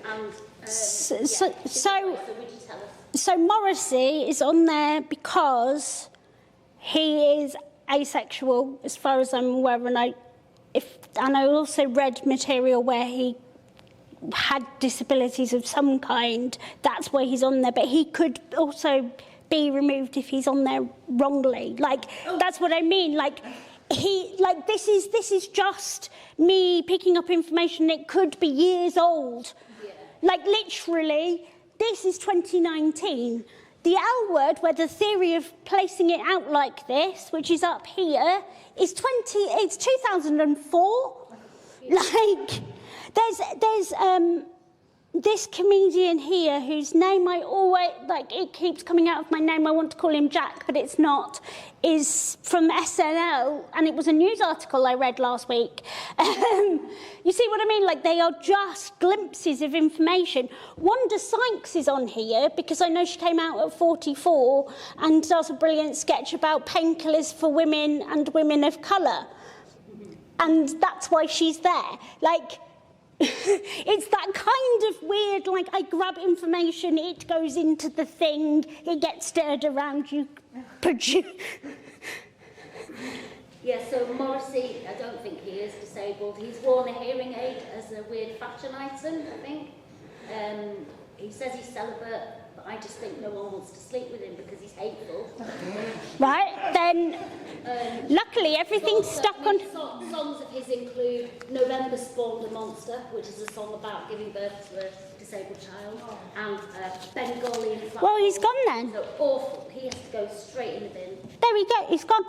And so would you tell us? So Morrissey is on there because he is asexual, as far as I'm aware, and I also read material where he had disabilities of some kind. That's why he's on there, but he could also be removed if he's on there wrongly. Like, that's what I mean. Like, this is just me picking up information. It could be years old. Yeah. Like, literally, this is 2019. The L word, where the theory of placing it out like this, which is up here, is it's 2004. Like, there's this comedian here whose name I always, like, it keeps coming out of my name. I want to call him Jack, but it's not, is from SNL, and it was a news article I read last week. You see what I mean? Like, they are just glimpses of information. Wanda Sykes is on here because I know she came out at 44 and does a brilliant sketch about painkillers for women and women of colour. And that's why she's there. Like, it's that kind of weird, like, I grab information, it goes into the thing, it gets stirred around you. Yeah, so Morrissey, I don't think he is disabled. He's worn a hearing aid as a weird fashion item, I think. He says he's celibate, but I just think no one wants to sleep with him because he's hateful. Right, then, luckily everything's stuck on... Songs of his include November Spawned a Monster, which is a song about giving birth to a disabled child, and Bengali and Flat. Well, he's gone then. So awful. He has to go straight in the bin. There we go, he's gone.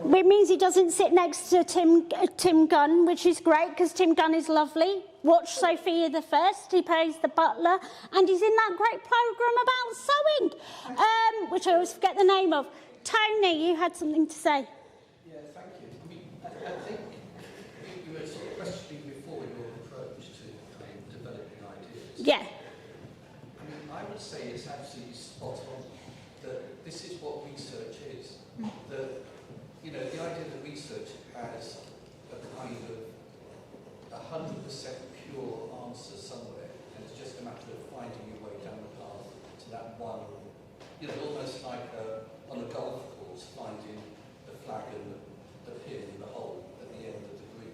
It means he doesn't sit next to Tim Gunn, which is great, because Tim Gunn is lovely. Watch Sophia the First, he plays the butler, and he's in that great programme about sewing, which I always forget the name of. Tony, you had something to say. Yeah, thank you. I mean, I think you were sort of questioning before your approach to developing ideas. Yeah. I mean, I would say it's absolutely spot on that this is what research is. That, you know, the idea that research as a kind of 100% pure answer somewhere, and it's just a matter of finding your way down the path to that one, you know, almost like on a golf course, finding the flag and the pin in the hole at the end of the green.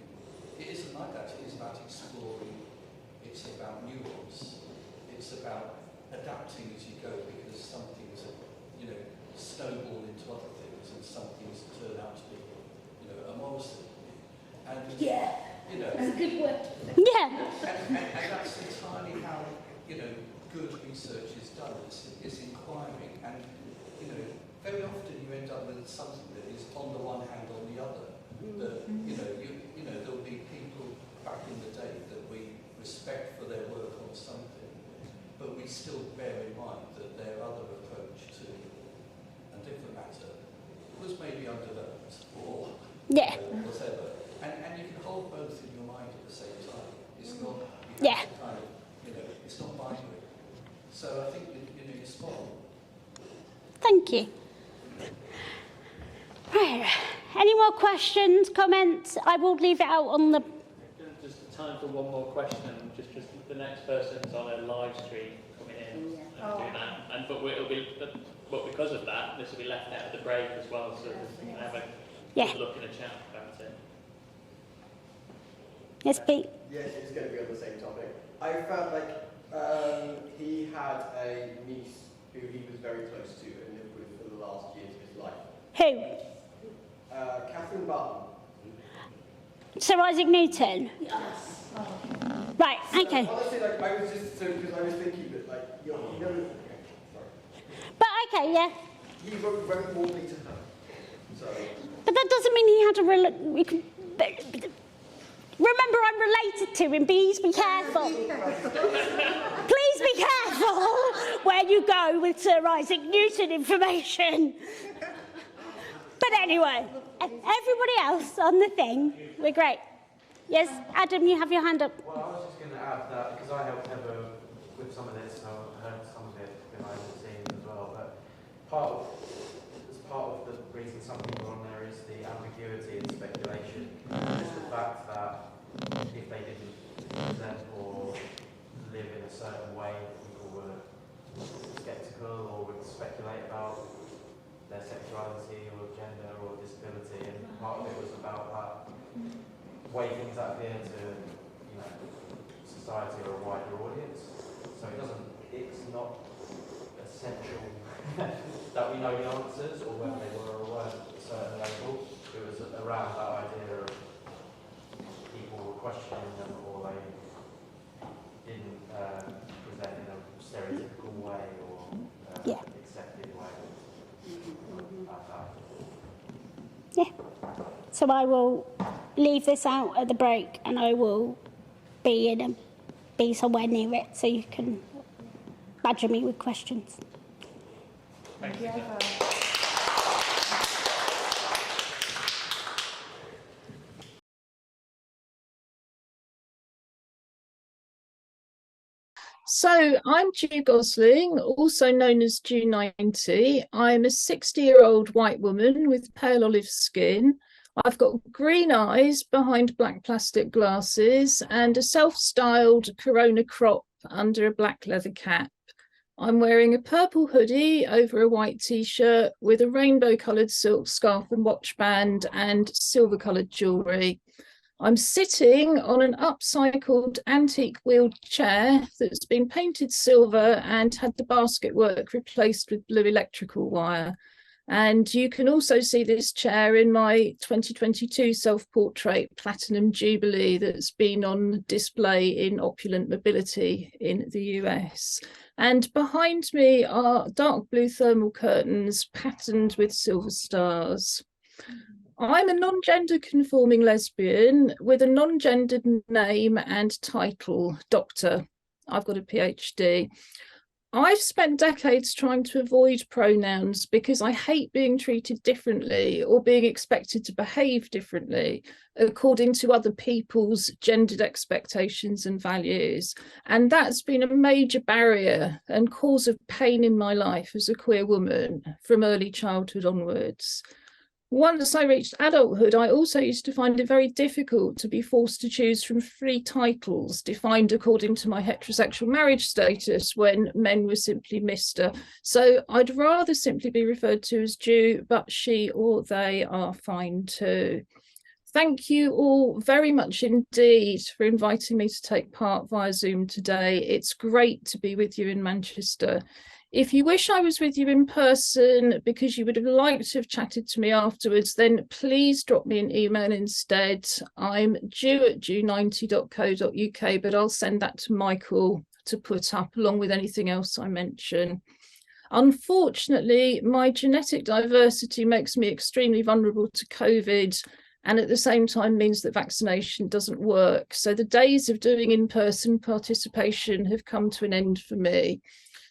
It isn't like that. It is about exploring. It's about nuance. It's about a adapting as you go, because some things, you know, snowball into other things, and some things turn out to be, you know, a monster. And you know, That's a good word. Yeah. and that's entirely how, you know, good research is done. It's inquiring, and you know, very often you end up with something that is on the one hand, on the other. That you know, there'll be people back in the day that we respect for their work on something, but we still bear in mind that their other approach to a different matter was maybe undeveloped or whatever. And you can hold both in your mind at the same time. It's not, you have to kind of, you know, it's not binary. So I think, you know, you're spot on. Thank you. Right. Any more questions, comments? I will leave it out on the... Just time for one more question. Just the next person's on a live stream coming in and doing that. But because of that, this will be left out at the break as well, so we can have a look in the chat about it. Yes, Pete. Yes, it's going to be on the same topic. I felt like he had a niece who he was very close to and lived with for the last years of his life. Who? Catherine Barton. Sir Isaac Newton? Yes. Right, okay. Honestly, like, I was just, because I was thinking that, like, you know, sorry. But okay, yeah. He wrote very warmly to her, so... But that doesn't mean he had a remember, I'm related to him. Please be careful. Please be careful where you go with Sir Isaac Newton information. But anyway, everybody else on the thing, we're great. Yes, Adam, you have your hand up. Well, I was just going to add that, because I helped Heather with some of this, so I heard some of it behind the scenes as well, but part of the reason some people are on there is the ambiguity and speculation. Just the fact that if they didn't present or live in a certain way, people were sceptical or would speculate about their sexuality or gender or disability, and part of it was about that way things appear to, you know, society or a wider audience. So it's not essential that we know the answers or whether they were or weren't a certain label. It was around that idea of people were questioning them or they didn't present in a stereotypical way or accepted way. Yeah. So I will leave this out at the break and I will be somewhere near it so you can badger me with questions. Thank you. So I'm Jew Gosling, also known as Jew 90. I'm a 60-year-old white woman with pale olive skin. I've got green eyes behind black plastic glasses and a self-styled Corona crop under a black leather cap. I'm wearing a purple hoodie over a white t-shirt with a rainbow-coloured silk scarf and watch band and silver-coloured jewellery. I'm sitting on an upcycled antique wheeled chair that's been painted silver and had the basket work replaced with blue electrical wire. And you can also see this chair in my 2022 self-portrait Platinum Jubilee that's been on display in Opulent Mobility in the US. And behind me are dark blue thermal curtains patterned with silver stars. I'm a non-gender conforming lesbian with a non-gendered name and title, Doctor. I've got a PhD. I've spent decades trying to avoid pronouns because I hate being treated differently or being expected to behave differently according to other people's gendered expectations and values. And that's been a major barrier and cause of pain in my life as a queer woman from early childhood onwards. Once I reached adulthood, I also used to find it very difficult to be forced to choose from 3 titles defined according to my heterosexual marriage status when men were simply Mr. So I'd rather simply be referred to as Jew, but she or they are fine too. Thank you all very much indeed for inviting me to take part via Zoom today. It's great to be with you in Manchester. If you wish I was with you in person because you would have liked to have chatted to me afterwards, then please drop me an email instead. I'm due@due90.co.uk, but I'll send that to Michael to put up along with anything else I mention. Unfortunately, my genetic diversity makes me extremely vulnerable to COVID, and at the same time means that vaccination doesn't work. So the days of doing in-person participation have come to an end for me.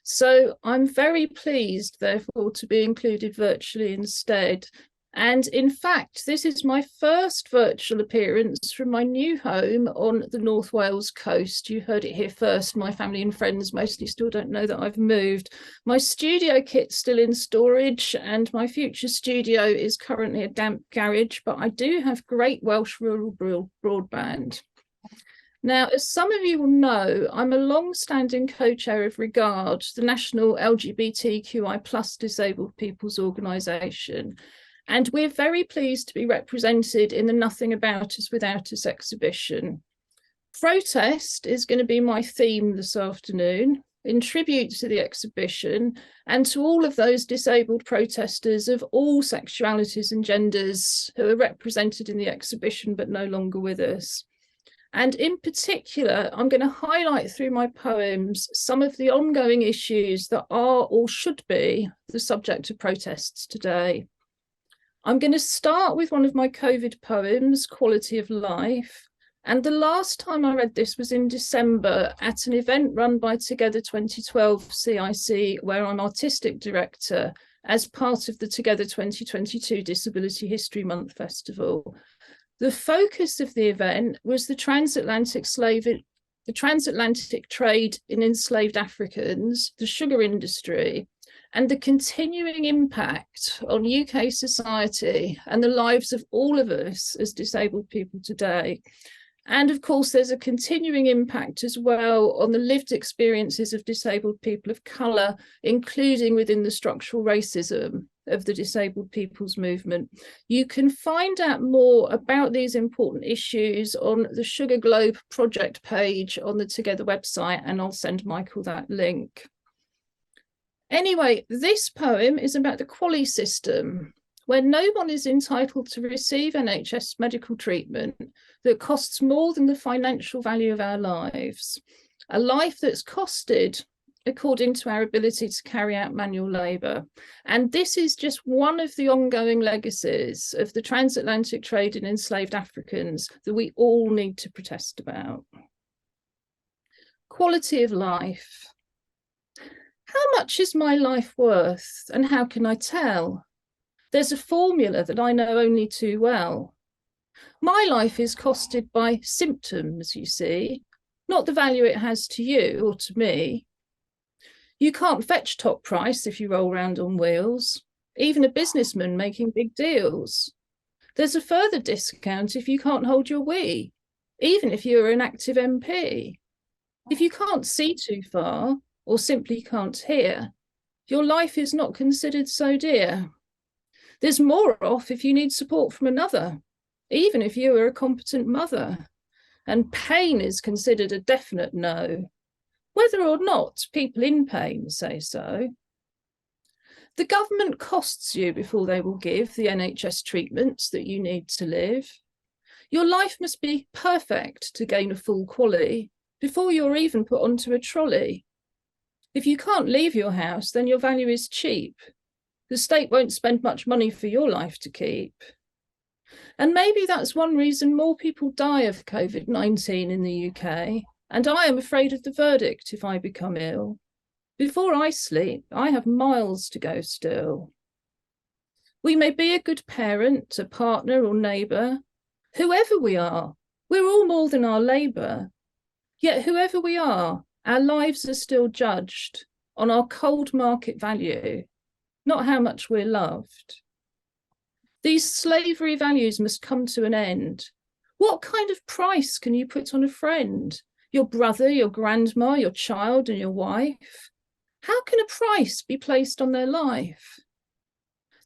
So I'm very pleased, therefore, to be included virtually instead. And in fact, this is my first virtual appearance from my new home on the North Wales coast. You heard it here first. My family and friends mostly still don't know that I've moved. My studio kit's still in storage, and my future studio is currently a damp garage, but I do have great Welsh rural broadband. Now, as some of you will know, I'm a long-standing co-chair of Regard, the national LGBTQI+ disabled people's organisation. And we're very pleased to be represented in the Nothing About Us Without Us exhibition. Protest is going to be my theme this afternoon, in tribute to the exhibition and to all of those disabled protesters of all sexualities and genders who are represented in the exhibition but no longer with us. And in particular, I'm going to highlight through my poems some of the ongoing issues that are or should be the subject of protests today. I'm going to start with one of my COVID poems, Quality of Life. And the last time I read this was in December at an event run by Together 2012 CIC, where I'm artistic director as part of the Together 2022 Disability History Month Festival. The focus of the event was the transatlantic trade in enslaved Africans, the sugar industry, and the continuing impact on UK society and the lives of all of us as disabled people today. And of course, there's a continuing impact as well on the lived experiences of disabled people of colour, including within the structural racism of the disabled people's movement. You can find out more about these important issues on the Sugar Globe project page on the Together website, and I'll send Michael that link. Anyway, this poem is about the QALY system, where no one is entitled to receive NHS medical treatment that costs more than the financial value of our lives, a life that's costed according to our ability to carry out manual labour. And this is just one of the ongoing legacies of the transatlantic trade in enslaved Africans that we all need to protest about. Quality of life. How much is my life worth, and how can I tell? There's a formula that I know only too well. My life is costed by symptoms, you see, not the value it has to you or to me. You can't fetch top price if you roll around on wheels, even a businessman making big deals. There's a further discount if you can't hold your wee, even if you're an active MP. If you can't see too far or simply can't hear, your life is not considered so dear. There's more off if you need support from another, even if you are a competent mother. And pain is considered a definite no, whether or not people in pain say so. The government costs you before they will give the NHS treatments that you need to live. Your life must be perfect to gain a full QALY before you're even put onto a trolley. If you can't leave your house, then your value is cheap. The state won't spend much money for your life to keep. And maybe that's one reason more people die of COVID-19 in the UK. And I am afraid of the verdict if I become ill. Before I sleep, I have miles to go still. We may be a good parent, a partner or neighbour. Whoever we are, we're all more than our labour. Yet whoever we are, our lives are still judged on our cold market value, not how much we're loved. These slavery values must come to an end. What kind of price can you put on a friend? Your brother, your grandma, your child and your wife? How can a price be placed on their life?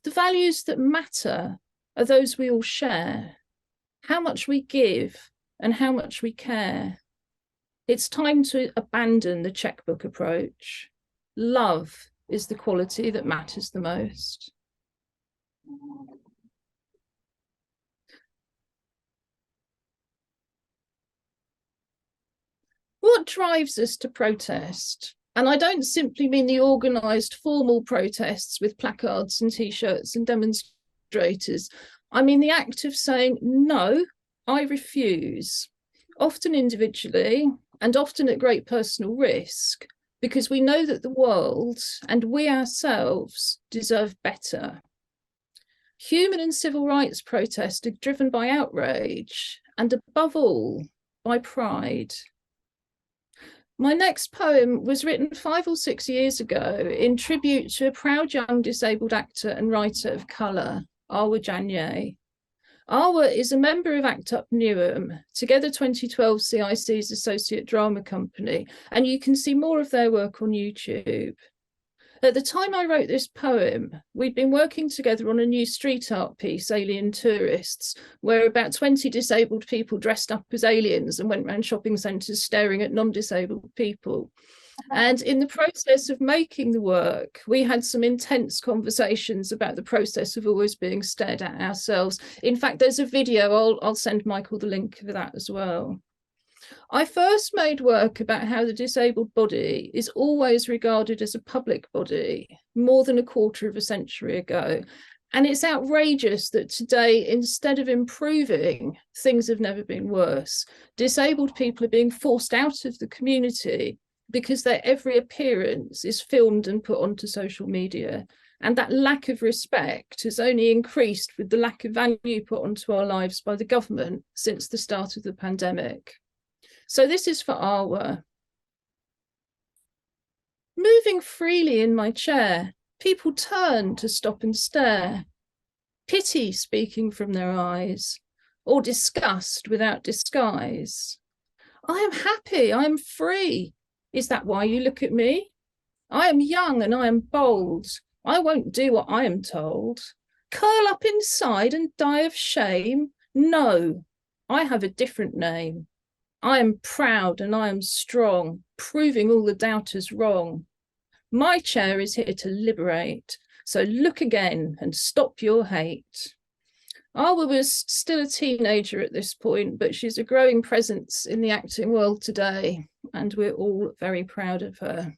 The values that matter are those we all share. how much we give and how much we care. It's time to abandon the checkbook approach. Love is the quality that matters the most. What drives us to protest? And I don't simply mean the organised formal protests with placards and T-shirts and demonstrators. I mean the act of saying, no, I refuse, often individually and often at great personal risk, because we know that the world and we ourselves deserve better. Human and civil rights protest are driven by outrage and above all, by pride. My next poem was written 5 or 6 years ago in tribute to a proud young disabled actor and writer of colour, Awa Janye. Awa is a member of Act Up Newham, Together 2012 CIC's associate drama company, and you can see more of their work on YouTube. At the time I wrote this poem, we'd been working together on a new street art piece, Alien Tourists, where about 20 disabled people dressed up as aliens and went around shopping centres staring at non-disabled people. And in the process of making the work, we had some intense conversations about the process of always being stared at ourselves. In fact, there's a video, I'll send Michael the link for that as well. I first made work about how the disabled body is always regarded as a public body more than a quarter of a century ago. And it's outrageous that today, instead of improving, things have never been worse. Disabled people are being forced out of the community because their every appearance is filmed and put onto social media. And that lack of respect has only increased with the lack of value put onto our lives by the government since the start of the pandemic. So this is for Awa. Moving freely in my chair, people turn to stop and stare. Pity speaking from their eyes, or disgust without disguise. I am happy, I am free. Is that why you look at me? I am young and I am bold. I won't do what I am told. Curl up inside and die of shame? No, I have a different name. I am proud and I am strong, proving all the doubters wrong. My chair is here to liberate, so look again and stop your hate. Awa was still a teenager at this point, but she's a growing presence in the acting world today, and we're all very proud of her.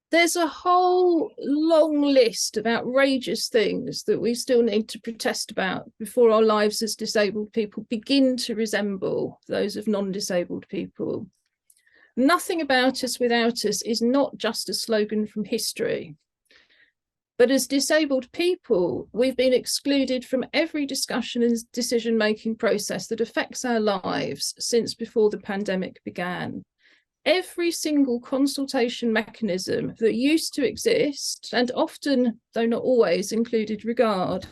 There's a whole long list of outrageous things that we still need to protest about before our lives as disabled people begin to resemble those of non-disabled people. Nothing about us without us is not just a slogan from history. But as disabled people, we've been excluded from every discussion and decision-making process that affects our lives since before the pandemic began. Every single consultation mechanism that used to exist, and often, though not always, included regard,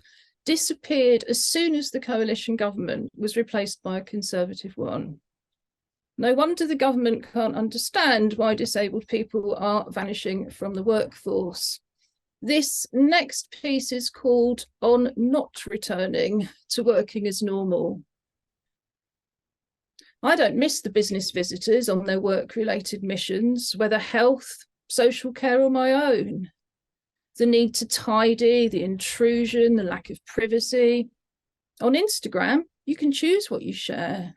disappeared as soon as the coalition government was replaced by a Conservative one. No wonder the government can't understand why disabled people are vanishing from the workforce. This next piece is called On Not Returning to Working as Normal. I don't miss the business visitors on their work-related missions, whether health, social care or my own. The need to tidy, the intrusion, the lack of privacy. On Instagram, you can choose what you share.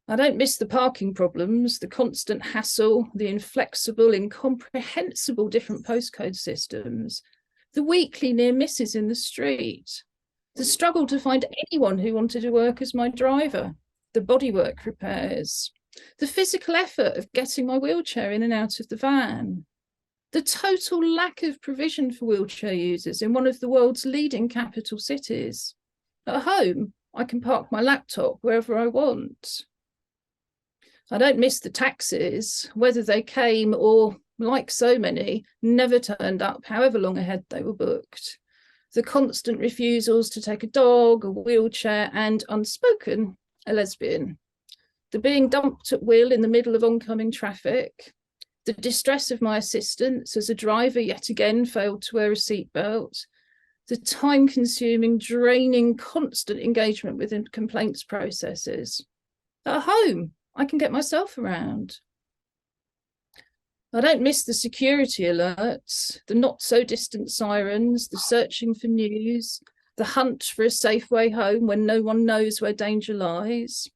I don't miss the parking problems, the constant hassle, the inflexible, incomprehensible different postcode systems, the weekly near misses in the street, the struggle to find anyone who wanted to work as my driver, the bodywork repairs, the physical effort of getting my wheelchair in and out of the van, the total lack of provision for wheelchair users in one of the world's leading capital cities. At home, I can park my laptop wherever I want. I don't miss the taxis, whether they came or, like so many, never turned up, however long ahead they were booked. The constant refusals to take a dog, a wheelchair, and unspoken, a lesbian. The being dumped at will in the middle of oncoming traffic. the distress of my assistants as a driver yet again failed to wear a seatbelt, the time-consuming, draining, constant engagement within complaints processes. At home, I can get myself around. I don't miss the security alerts, the not-so-distant sirens, the searching for news, the hunt for a safe way home when no one knows where danger lies.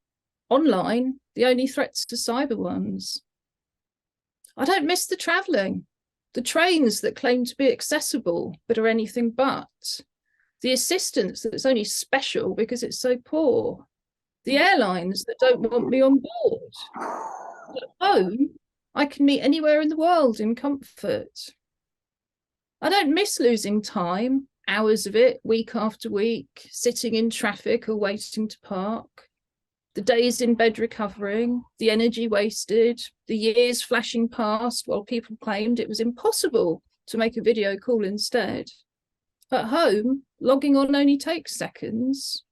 Online, the only threats to cyber ones. I don't miss the travelling, the trains that claim to be accessible but are anything but, the assistance that's only special because it's so poor, the airlines that don't want me on board. At home, I can meet anywhere in the world in comfort. I don't miss losing time, hours of it, week after week, sitting in traffic or waiting to park. The days in bed recovering, the energy wasted, the years flashing past while people claimed it was impossible to make a video call instead. At home, logging on only takes seconds.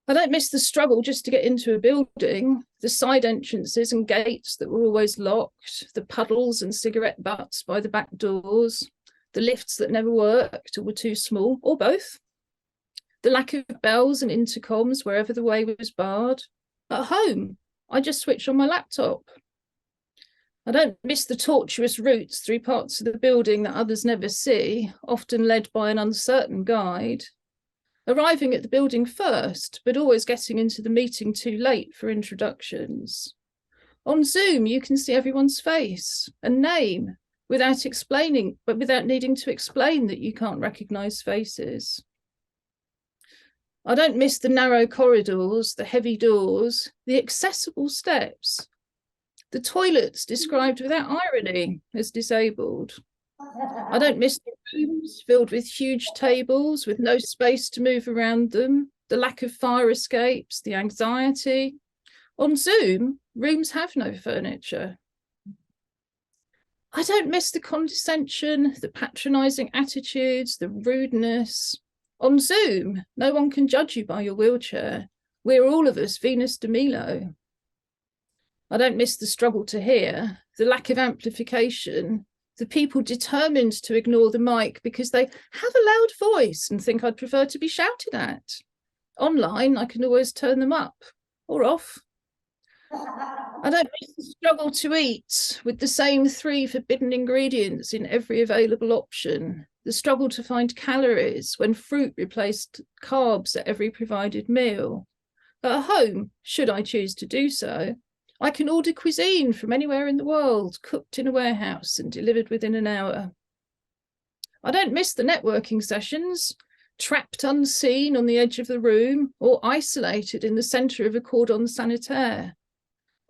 I don't miss the struggle just to get into a building, the side entrances and gates that were always locked, the puddles and cigarette butts by the back doors, the lifts that never worked or were too small, or both. The lack of bells and intercoms wherever the way was barred. At home, I just switch on my laptop. I don't miss the tortuous routes through parts of the building that others never see, often led by an uncertain guide. Arriving at the building first, but always getting into the meeting too late for introductions. On Zoom, you can see everyone's face and name without needing to explain that you can't recognise faces. I don't miss the narrow corridors, the heavy doors, the accessible steps, the toilets described without irony as disabled. I don't miss the rooms filled with huge tables with no space to move around them, the lack of fire escapes, the anxiety. On Zoom, rooms have no furniture. I don't miss the condescension, the patronising attitudes, the rudeness. On Zoom, no one can judge you by your wheelchair. We're all of us Venus de Milo. I don't miss the struggle to hear, the lack of amplification, the people determined to ignore the mic because they have a loud voice and think I'd prefer to be shouted at. Online, I can always turn them up or off. I don't miss the struggle to eat with the same 3 forbidden ingredients in every available option, the struggle to find calories when fruit replaced carbs at every provided meal. At home, should I choose to do so, I can order cuisine from anywhere in the world, cooked in a warehouse and delivered within an hour. I don't miss the networking sessions, trapped unseen on the edge of the room or isolated in the centre of a cordon sanitaire.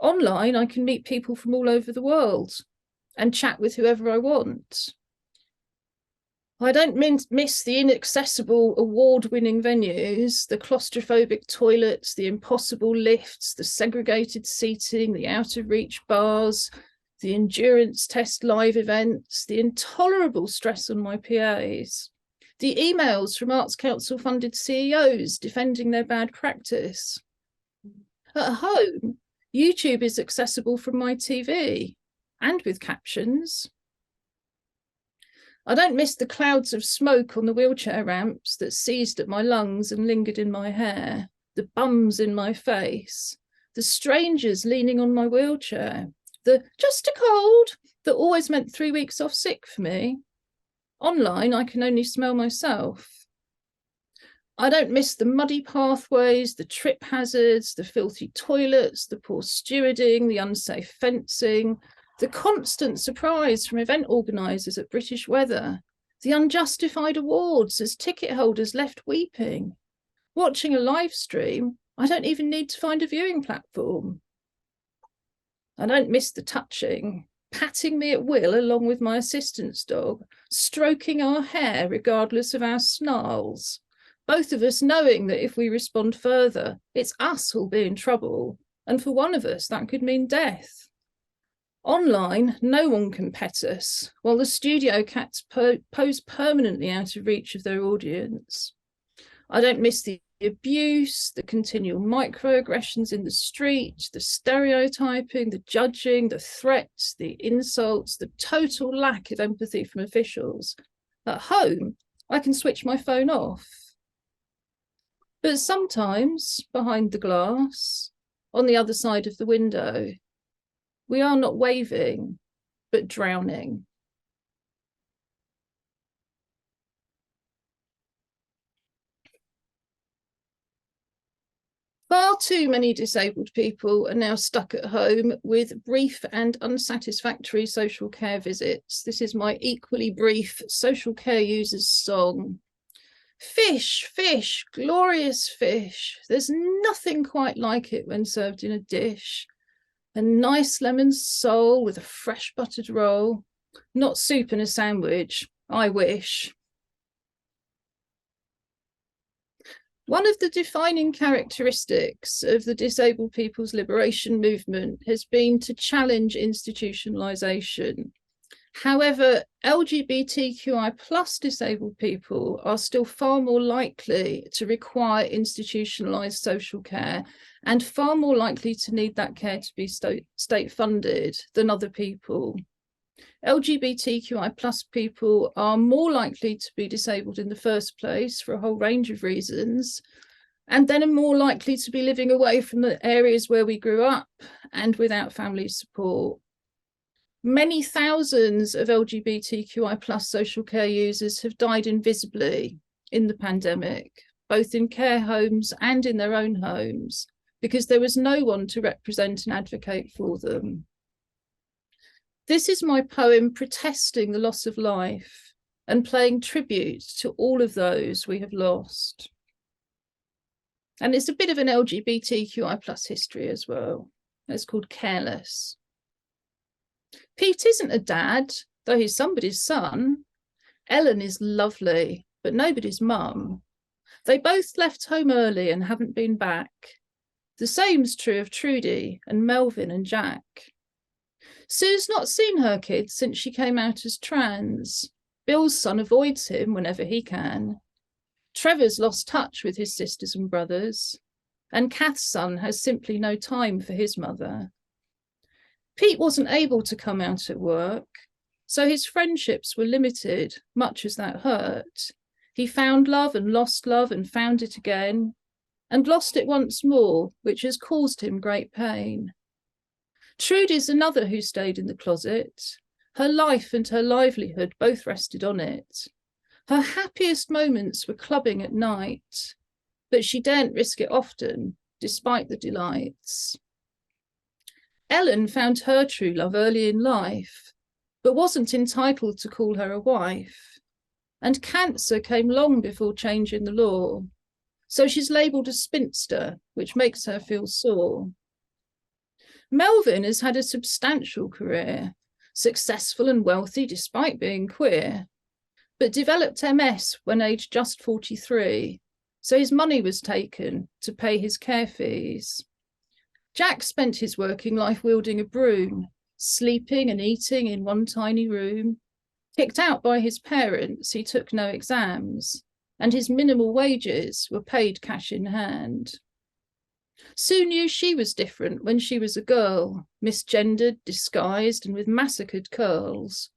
Online, I can meet people from all over the world and chat with whoever I want. I don't miss the inaccessible award-winning venues, the claustrophobic toilets, the impossible lifts, the segregated seating, the out-of-reach bars, the endurance test live events, the intolerable stress on my PAs, the emails from Arts Council-funded CEOs defending their bad practice. At home, YouTube is accessible from my TV and with captions. I don't miss the clouds of smoke on the wheelchair ramps that seized at my lungs and lingered in my hair, the bums in my face, the strangers leaning on my wheelchair, the just a cold that always meant 3 weeks off sick for me. Online, I can only smell myself. I don't miss the muddy pathways, the trip hazards, the filthy toilets, the poor stewarding, the unsafe fencing, the constant surprise from event organisers at British Weather, the unjustified awards as ticket holders left weeping. Watching a live stream, I don't even need to find a viewing platform. I don't miss the touching, patting me at will along with my assistant's dog, stroking our hair regardless of our snarls. Both of us knowing that if we respond further, it's us who'll be in trouble. And for one of us, that could mean death. Online, no one can pet us, while the studio cats pose permanently out of reach of their audience. I don't miss the abuse, the continual microaggressions in the street, the stereotyping, the judging, the threats, the insults, the total lack of empathy from officials. At home, I can switch my phone off. But sometimes, behind the glass, on the other side of the window, we are not waving, but drowning. Far too many disabled people are now stuck at home with brief and unsatisfactory social care visits. This is my equally brief social care users song. Fish, fish, glorious fish. There's nothing quite like it when served in a dish. A nice lemon sole with a fresh buttered roll. Not soup and a sandwich, I wish. One of the defining characteristics of the disabled people's liberation movement has been to challenge institutionalisation. However, LGBTQI plus disabled people are still far more likely to require institutionalised social care and far more likely to need that care to be state funded than other people. LGBTQI plus people are more likely to be disabled in the first place for a whole range of reasons, and then are more likely to be living away from the areas where we grew up and without family support. Many thousands of LGBTQI plus social care users have died invisibly in the pandemic, both in care homes and in their own homes, because there was no one to represent and advocate for them. This is my poem protesting the loss of life and paying tribute to all of those we have lost. And it's a bit of an LGBTQI plus history as well. It's called Careless. Pete isn't a dad, though he's somebody's son. Ellen is lovely, but nobody's mum. They both left home early and haven't been back. The same's true of Trudy and Melvin and Jack. Sue's not seen her kids since she came out as trans. Bill's son avoids him whenever he can. Trevor's lost touch with his sisters and brothers. And Kath's son has simply no time for his mother. Pete wasn't able to come out at work, so his friendships were limited, much as that hurt. He found love and found it again, and lost it once more, which has caused him great pain. Trudy's another who stayed in the closet. Her life and her livelihood both rested on it. Her happiest moments were clubbing at night, but she daren't risk it often, despite the delights. Ellen found her true love early in life, but wasn't entitled to call her a wife. And cancer came long before changing the law, so she's labelled a spinster, which makes her feel sore. Melvin has had a substantial career, successful and wealthy despite being queer, but developed MS when aged just 43, so his money was taken to pay his care fees. Jack spent his working life wielding a broom, sleeping and eating in one tiny room. Kicked out by his parents, he took no exams, and his minimal wages were paid cash in hand. Sue knew she was different when she was a girl, misgendered, disguised, and with massacred curls.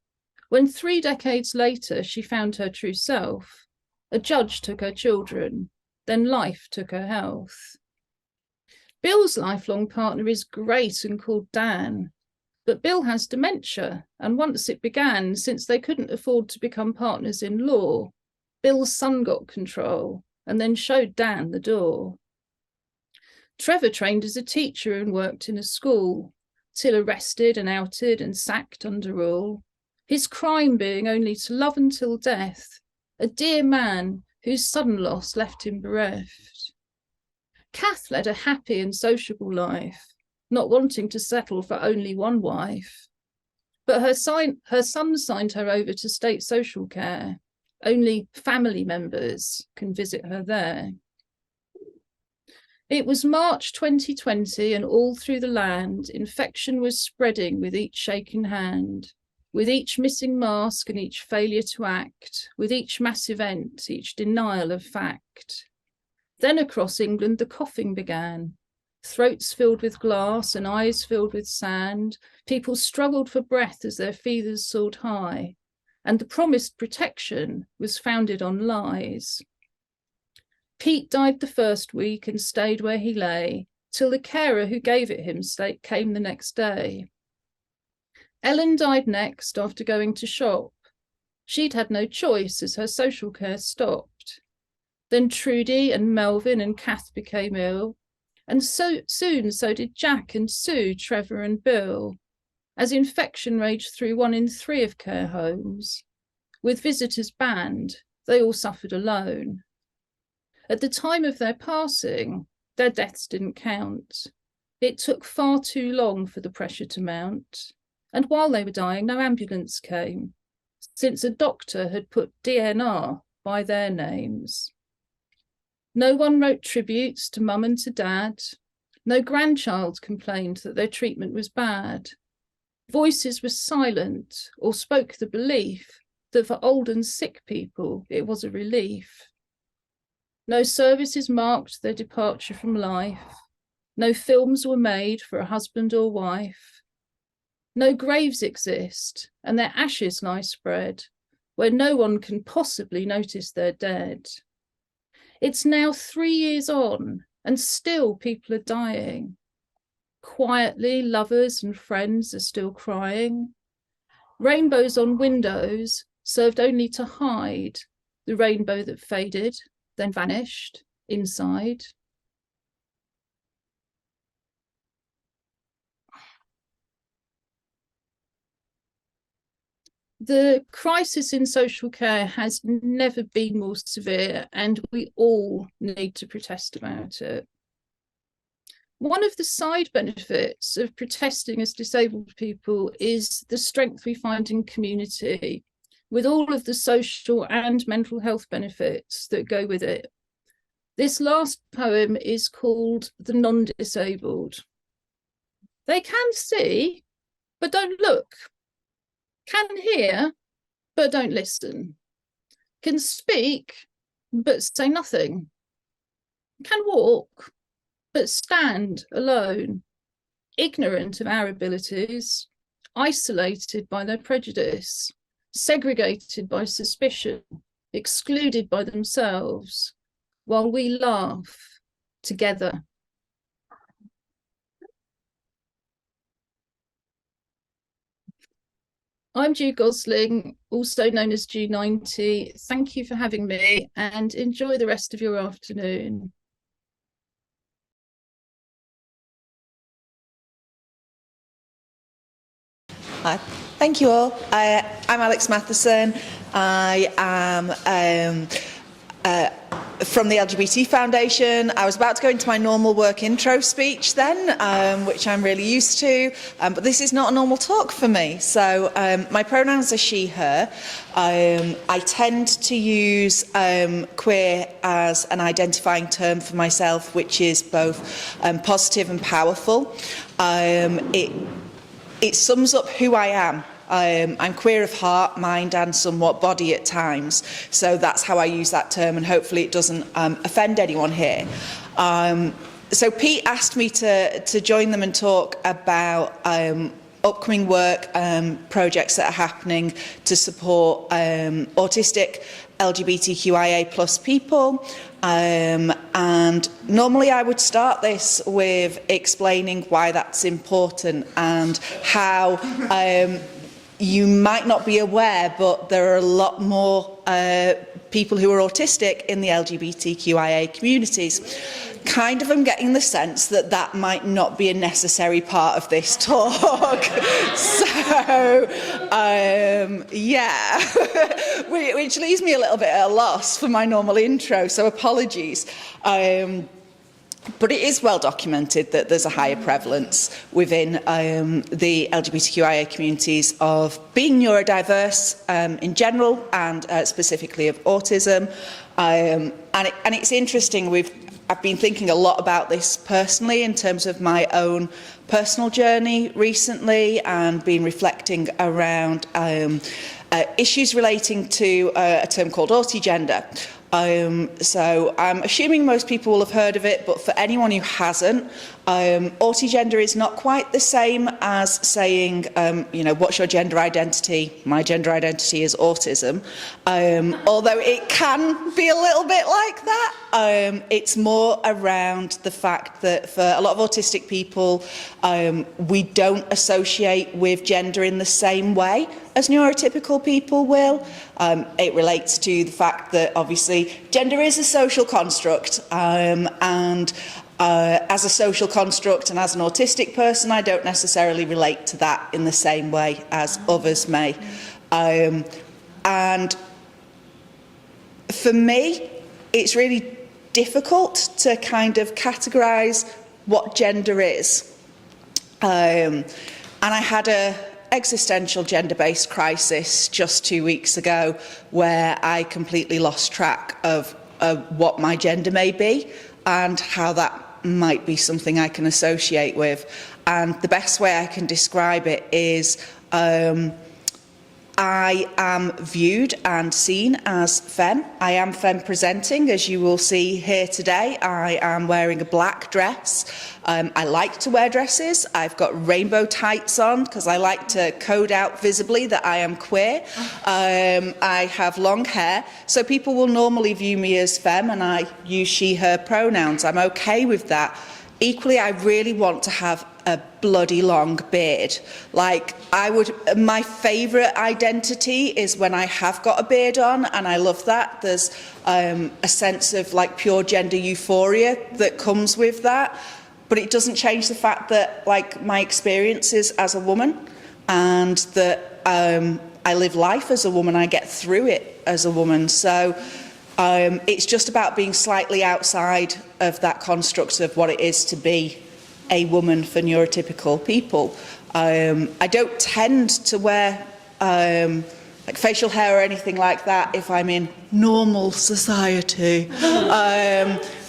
When 3 decades later she found her true self, a judge took her children, then life took her health. Bill's lifelong partner is great and called Dan, but Bill has dementia, and once it began, since they couldn't afford to become partners in law, Bill's son got control and then showed Dan the door. Trevor trained as a teacher and worked in a school, till arrested and outed and sacked under all, his crime being only to love until death, a dear man whose sudden loss left him bereft. Kath led a happy and sociable life, not wanting to settle for only one wife. But her son signed her over to state social care. Only family members can visit her there. It was March 2020, and all through the land, infection was spreading with each shaken hand, with each missing mask and each failure to act, with each mass event, each denial of fact. Then across England the coughing began. Throats filled with glass and eyes filled with sand. People struggled for breath as their fevers soared high, and the promised protection was founded on lies. Pete died the first week and stayed where he lay, till the carer who gave it him came the next day. Ellen died next after going to shop. She'd had no choice as her social care stopped. Then Trudy and Melvin and Kath became ill, and so did Jack and Sue, Trevor and Bill, as infection raged through 1 in 3 of care homes. With visitors banned, they all suffered alone. At the time of their passing, their deaths didn't count. It took far too long for the pressure to mount, and while they were dying, no ambulance came, since a doctor had put DNR by their names. No one wrote tributes to mum and to dad. No grandchild complained that their treatment was bad. Voices were silent or spoke the belief that for old and sick people it was a relief. No services marked their departure from life. No films were made for a husband or wife. No graves exist, and their ashes lie spread where no one can possibly notice they're dead. It's now 3 years on, and still people are dying. Quietly, lovers and friends are still crying. Rainbows on windows served only to hide the rainbow that faded, then vanished inside. The crisis in social care has never been more severe, and we all need to protest about it. One of the side benefits of protesting as disabled people is the strength we find in community, with all of the social and mental health benefits that go with it. This last poem is called The Non-Disabled. They can see, but don't look. Can hear, but don't listen. Can speak, but say nothing. Can walk, but stand alone, ignorant of our abilities, isolated by their prejudice, segregated by suspicion, excluded by themselves, while we laugh together. I'm Ju Gosling, also known as Ju90. Thank you for having me and enjoy the rest of your afternoon. Hi, thank you all. I'm Alex Matheson. I am from the LGBT Foundation. I was about to go into my normal work intro speech then, which I'm really used to, but this is not a normal talk for me. So my pronouns are she, her. I tend to use queer as an identifying term for myself, which is both positive and powerful. It sums up who I am. I'm queer of heart, mind and somewhat body at times, so that's how I use that term, and hopefully it doesn't offend anyone here. So Pete asked me to join them and talk about upcoming work projects that are happening to support autistic LGBTQIA plus people, and normally I would start this with explaining why that's important and how you might not be aware, but there are a lot more people who are autistic in the LGBTQIA communities. Kind of am getting the sense that that might not be a necessary part of this talk. So, yeah, which leaves me a little bit at a loss for my normal intro, so apologies. But it is well documented that there's a higher prevalence within the LGBTQIA communities of being neurodiverse in general and specifically of autism. And it's interesting, I've been thinking a lot about this personally in terms of my own personal journey recently, and been reflecting around issues relating to a term called autigender. So I'm assuming most people will have heard of it, but for anyone who hasn't, autigender is not quite the same as saying, you know, what's your gender identity? My gender identity is autism. Although it can be a little bit like that. It's more around the fact that for a lot of autistic people, we don't associate with gender in the same way as neurotypical people will. It relates to the fact that obviously gender is a social construct, and as a social construct and as an autistic person, I don't necessarily relate to that in the same way as others may. And for me, it's really difficult to kind of categorise what gender is. And I had a existential gender-based crisis just 2 weeks ago where I completely lost track of what my gender may be and how that might be something I can associate with. And the best way I can describe it is I am viewed and seen as femme. I am femme presenting, as you will see here today. I am wearing a black dress. I like to wear dresses. I've got rainbow tights on because I like to code out visibly that I am queer. I have long hair, so people will normally view me as femme, and I use she, her pronouns. I'm okay with that. Equally, I really want to have a bloody long beard. Like, my favourite identity is when I have got a beard on, and I love that. There's a sense of like pure gender euphoria that comes with that, but it doesn't change the fact that like my experiences as a woman, and that I live life as a woman, I get through it as a woman. So it's just about being slightly outside of that construct of what it is to be a woman for neurotypical people. I don't tend to wear like facial hair or anything like that if I'm in normal society,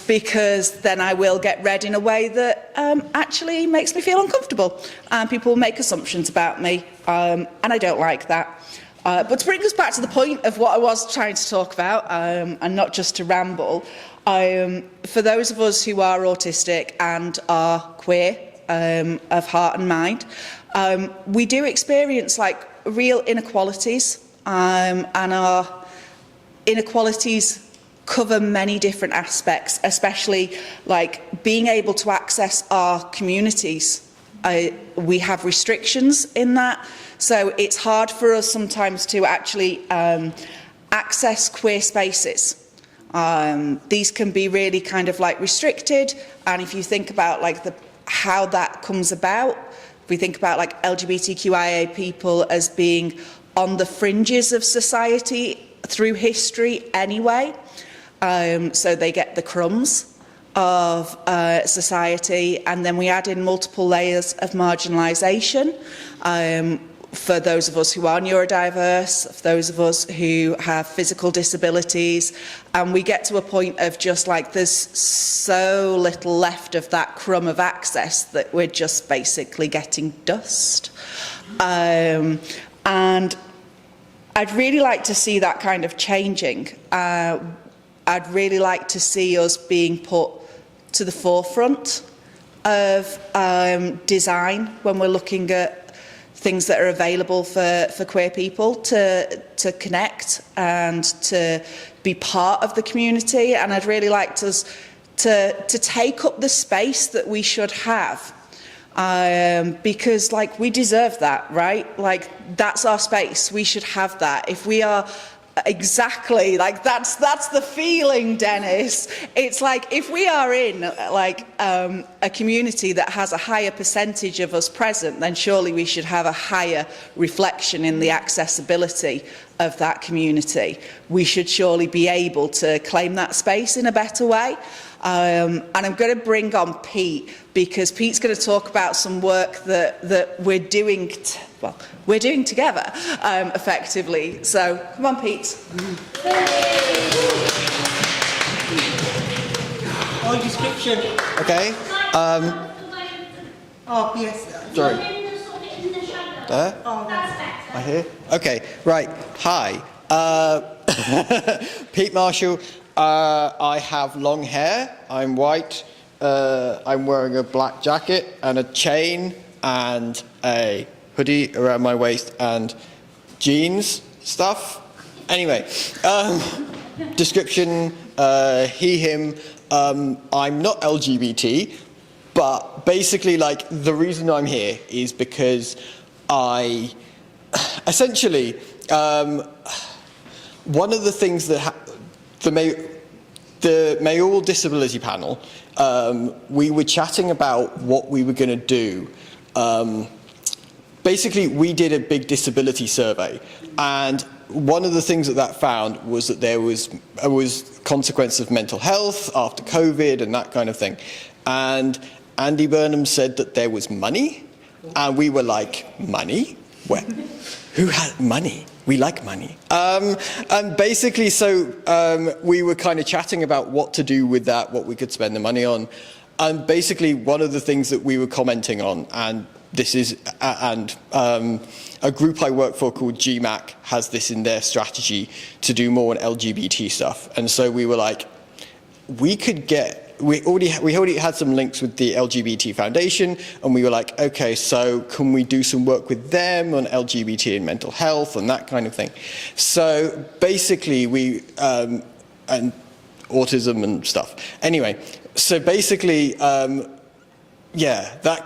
because then I will get read in a way that actually makes me feel uncomfortable, and people make assumptions about me, and I don't like that. But to bring us back to the point of what I was trying to talk about, and not just to ramble, for those of us who are autistic and are queer of heart and mind, we do experience like real inequalities, and our inequalities cover many different aspects, especially like being able to access our communities. We have restrictions in that, so it's hard for us sometimes to actually access queer spaces. These can be really kind of like restricted, and if you think about like how that comes about, if we think about like LGBTQIA people as being on the fringes of society through history anyway, so they get the crumbs of society, and then we add in multiple layers of marginalisation. For those of us who are neurodiverse, for those of us who have physical disabilities, and we get to a point of just like there's so little left of that crumb of access that we're just basically getting dust. And I'd really like to see that kind of changing. I'd really like to see us being put to the forefront of design when we're looking at things that are available for queer people to connect and to be part of the community. And I'd really like us to take up the space that we should have, because like we deserve that, right? Like that's our space, we should have that. If we are exactly like that's the feeling, Dennis. It's like if we are in like a community that has a higher percentage of us present, then surely we should have a higher reflection in the accessibility of that community. We should surely be able to claim that space in a better way. And I'm going to bring on Pete, because Pete's going to talk about some work that we're doing we're doing together, effectively. So, come on, Pete. Oh, description. Okay. Oh, yes. Sorry. There? Oh, I hear. Okay. Right. Hi. Pete Marshall. I have long hair, I'm white, I'm wearing a black jacket and a chain and a hoodie around my waist and jeans stuff. Anyway, description, he, him, I'm not LGBT, but basically like the reason I'm here is because I, essentially, one of the things that the mayoral disability panel, we were chatting about what we were going to do. Basically, we did a big disability survey, and one of the things that found was that there was consequences of mental health after COVID and that kind of thing. And Andy Burnham said that there was money, and we were like, money? Where? Who had money? We like money. And basically, so we were kind of chatting about what to do with that, what we could spend the money on. And basically, one of the things that we were commenting on, and this is, a group I work for called GMAC has this in their strategy to do more on LGBT stuff. And so we were like, we already had some links with the LGBT Foundation, and we were like, okay, so can we do some work with them on LGBT and mental health and that kind of thing? So basically we, and autism and stuff. Anyway, so basically, yeah, that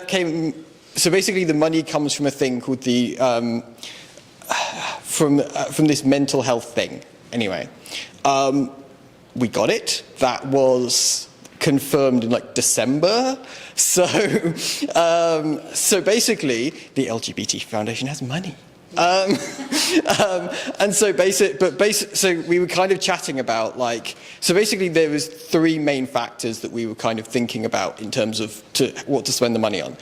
came, so basically the money comes from a thing called the, from this mental health thing. Anyway, we got it. That was confirmed in like December. So, so basically, the LGBT Foundation has money. And so so we were kind of chatting about like, so basically there was 3 main factors that we were kind of thinking about in terms of what to spend the money on.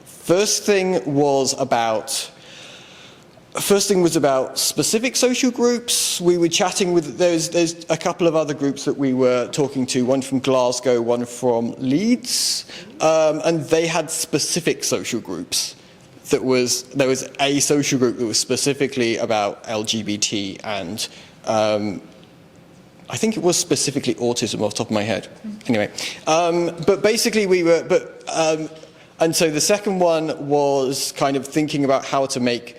First thing was about specific social groups. We were chatting with, there's a couple of other groups that we were talking to, one from Glasgow, one from Leeds, and they had specific social groups. There was a social group that was specifically about LGBT and I think it was specifically autism off the top of my head. Anyway, but basically we were, and so the second one was kind of thinking about how to make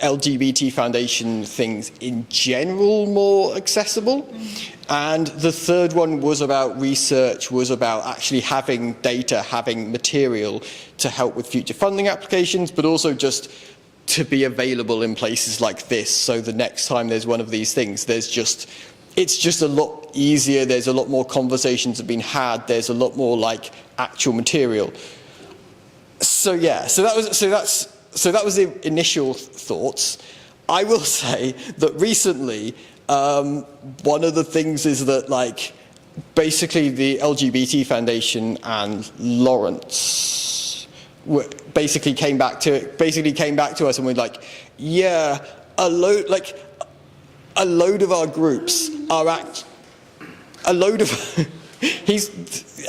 LGBT Foundation things in general more accessible. And the third one was about research, was about actually having data, having material to help with future funding applications, but also just to be available in places like this. So the next time there's one of these things, it's just a lot easier. There's a lot more conversations have been had. There's a lot more like actual material. So yeah, so that was the initial thoughts. I will say that recently, one of the things is that like, basically the LGBT Foundation and Lawrence basically came back to us and were like, yeah, a load of our groups are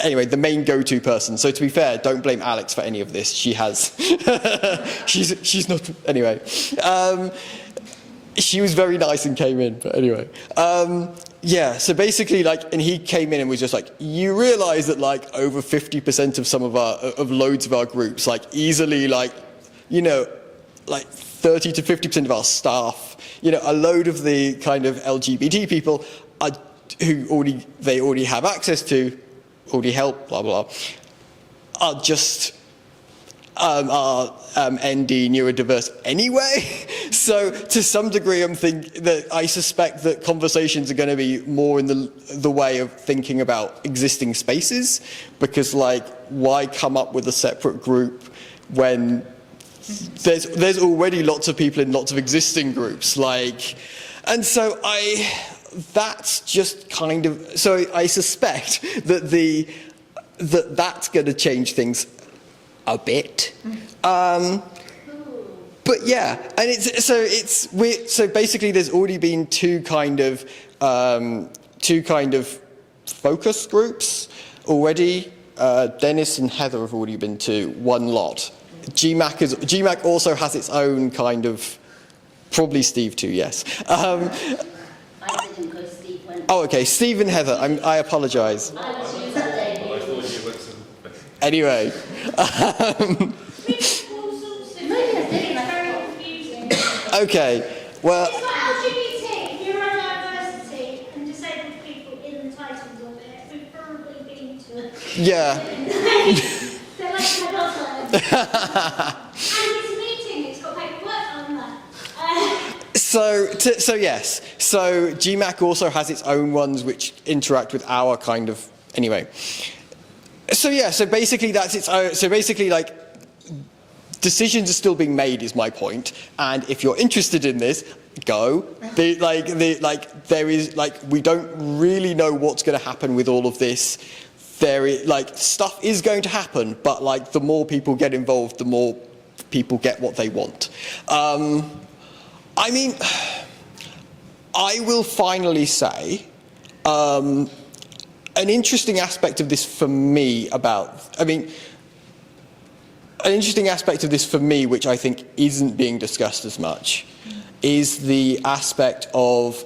anyway, the main go-to person. So to be fair, don't blame Alex for any of this. She has, she's not, anyway. She was very nice and came in, but anyway. Yeah, so basically like, and he came in and was just like, you realize that like over 50% of loads of our groups, like easily like, you know, like 30 to 50% of our staff, you know, a load of the kind of LGBT people are they already have access to, already help, blah, blah, are just ND neurodiverse anyway. So to some degree, I suspect that conversations are going to be more in the way of thinking about existing spaces, because like, why come up with a separate group when there's already lots of people in lots of existing groups, like, and so that's just kind of, so I suspect that that's going to change things a bit. But yeah, and so basically there's already been two kind of focus groups already. Dennis and Heather have already been to one lot. GMAC also has its own kind of, probably Steve too, yes. I didn't go, Steve went. Oh, okay, Stephen Heather, I apologise. Anyway. Okay, well... It's like LGBT, neurodiversity and disabled people in the titles of it. We've probably been to it. Yeah. They're like my daughter. And it's a meeting, it's got paperwork on that. So yes, so GMAC also has its own ones which interact with our kind of, anyway. So yeah, so basically that's its own, so basically like, decisions are still being made is my point, and if you're interested in this, go. There is, like, we don't really know what's going to happen with all of this. There is, like, stuff is going to happen, but like, the more people get involved, the more people get what they want. I mean, I will finally say, an interesting aspect of this for me an interesting aspect of this for me, which I think isn't being discussed as much, is the aspect of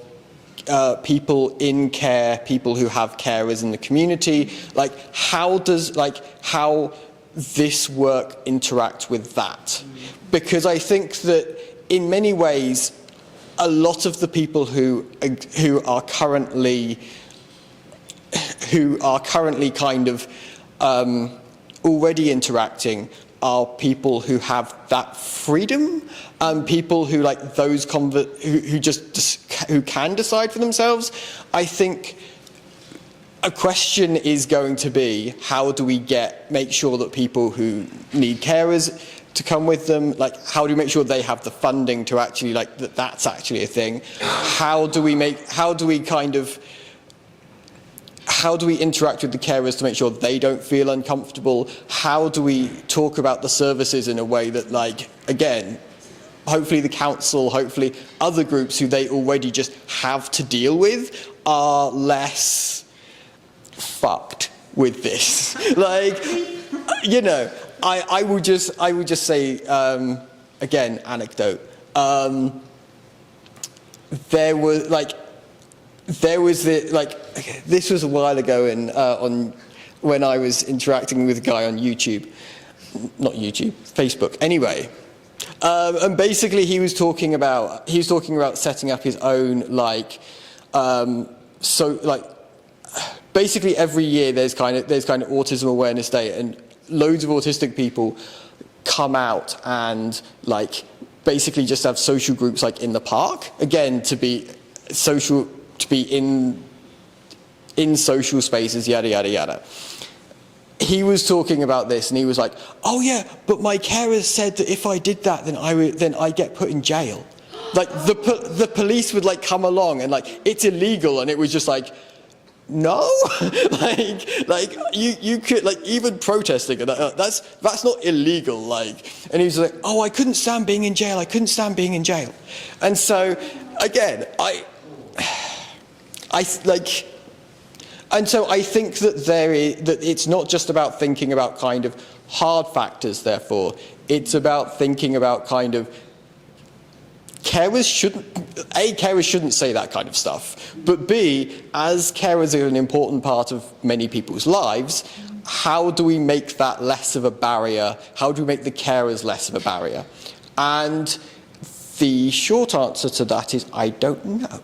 people in care, people who have carers in the community. Like, how this work interact with that? Because I think that in many ways, a lot of the people who are currently kind of already interacting are people who have that freedom, people who like those who can decide for themselves. I think a question is going to be, how do we make sure that people who need carers to come with them, like, how do we make sure they have the funding to actually, like, that's actually a thing? How do we interact with the carers to make sure they don't feel uncomfortable? How do we talk about the services in a way that, like, again, hopefully the council, hopefully other groups who they already just have to deal with are less fucked with this? Like, you know, I would just say, again, anecdote. There was this was a while ago when I was interacting with a guy on YouTube, not YouTube, Facebook. Anyway, and basically he was talking about setting up his own basically every year there's kind of Autism Awareness Day, and loads of autistic people come out and like basically just have social groups like in the park, again to be social. To be in social spaces, yada, yada, yada. He was talking about this and he was like, oh yeah, but my carers said that if I did that, then I get put in jail. Like, the police would like come along and like, it's illegal, and it was just like, no, like you could, like, even protesting, that's not illegal, like. And he was like, oh, I couldn't stand being in jail, And so, again, I think that it's not just about thinking about kind of hard factors, therefore. It's about thinking about kind of carers shouldn't say that kind of stuff. But B, as carers are an important part of many people's lives, how do we make that less of a barrier? How do we make the carers less of a barrier? And the short answer to that is, I don't know.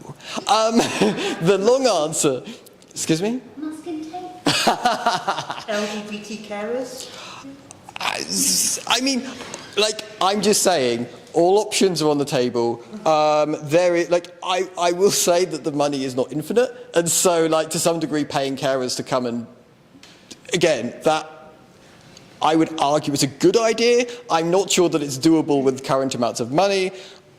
The long answer, excuse me? LGBT carers? I mean, like, I'm just saying, all options are on the table. I will say that the money is not infinite, and so, like, to some degree, paying carers to come and, again, that I would argue is a good idea. I'm not sure that it's doable with current amounts of money.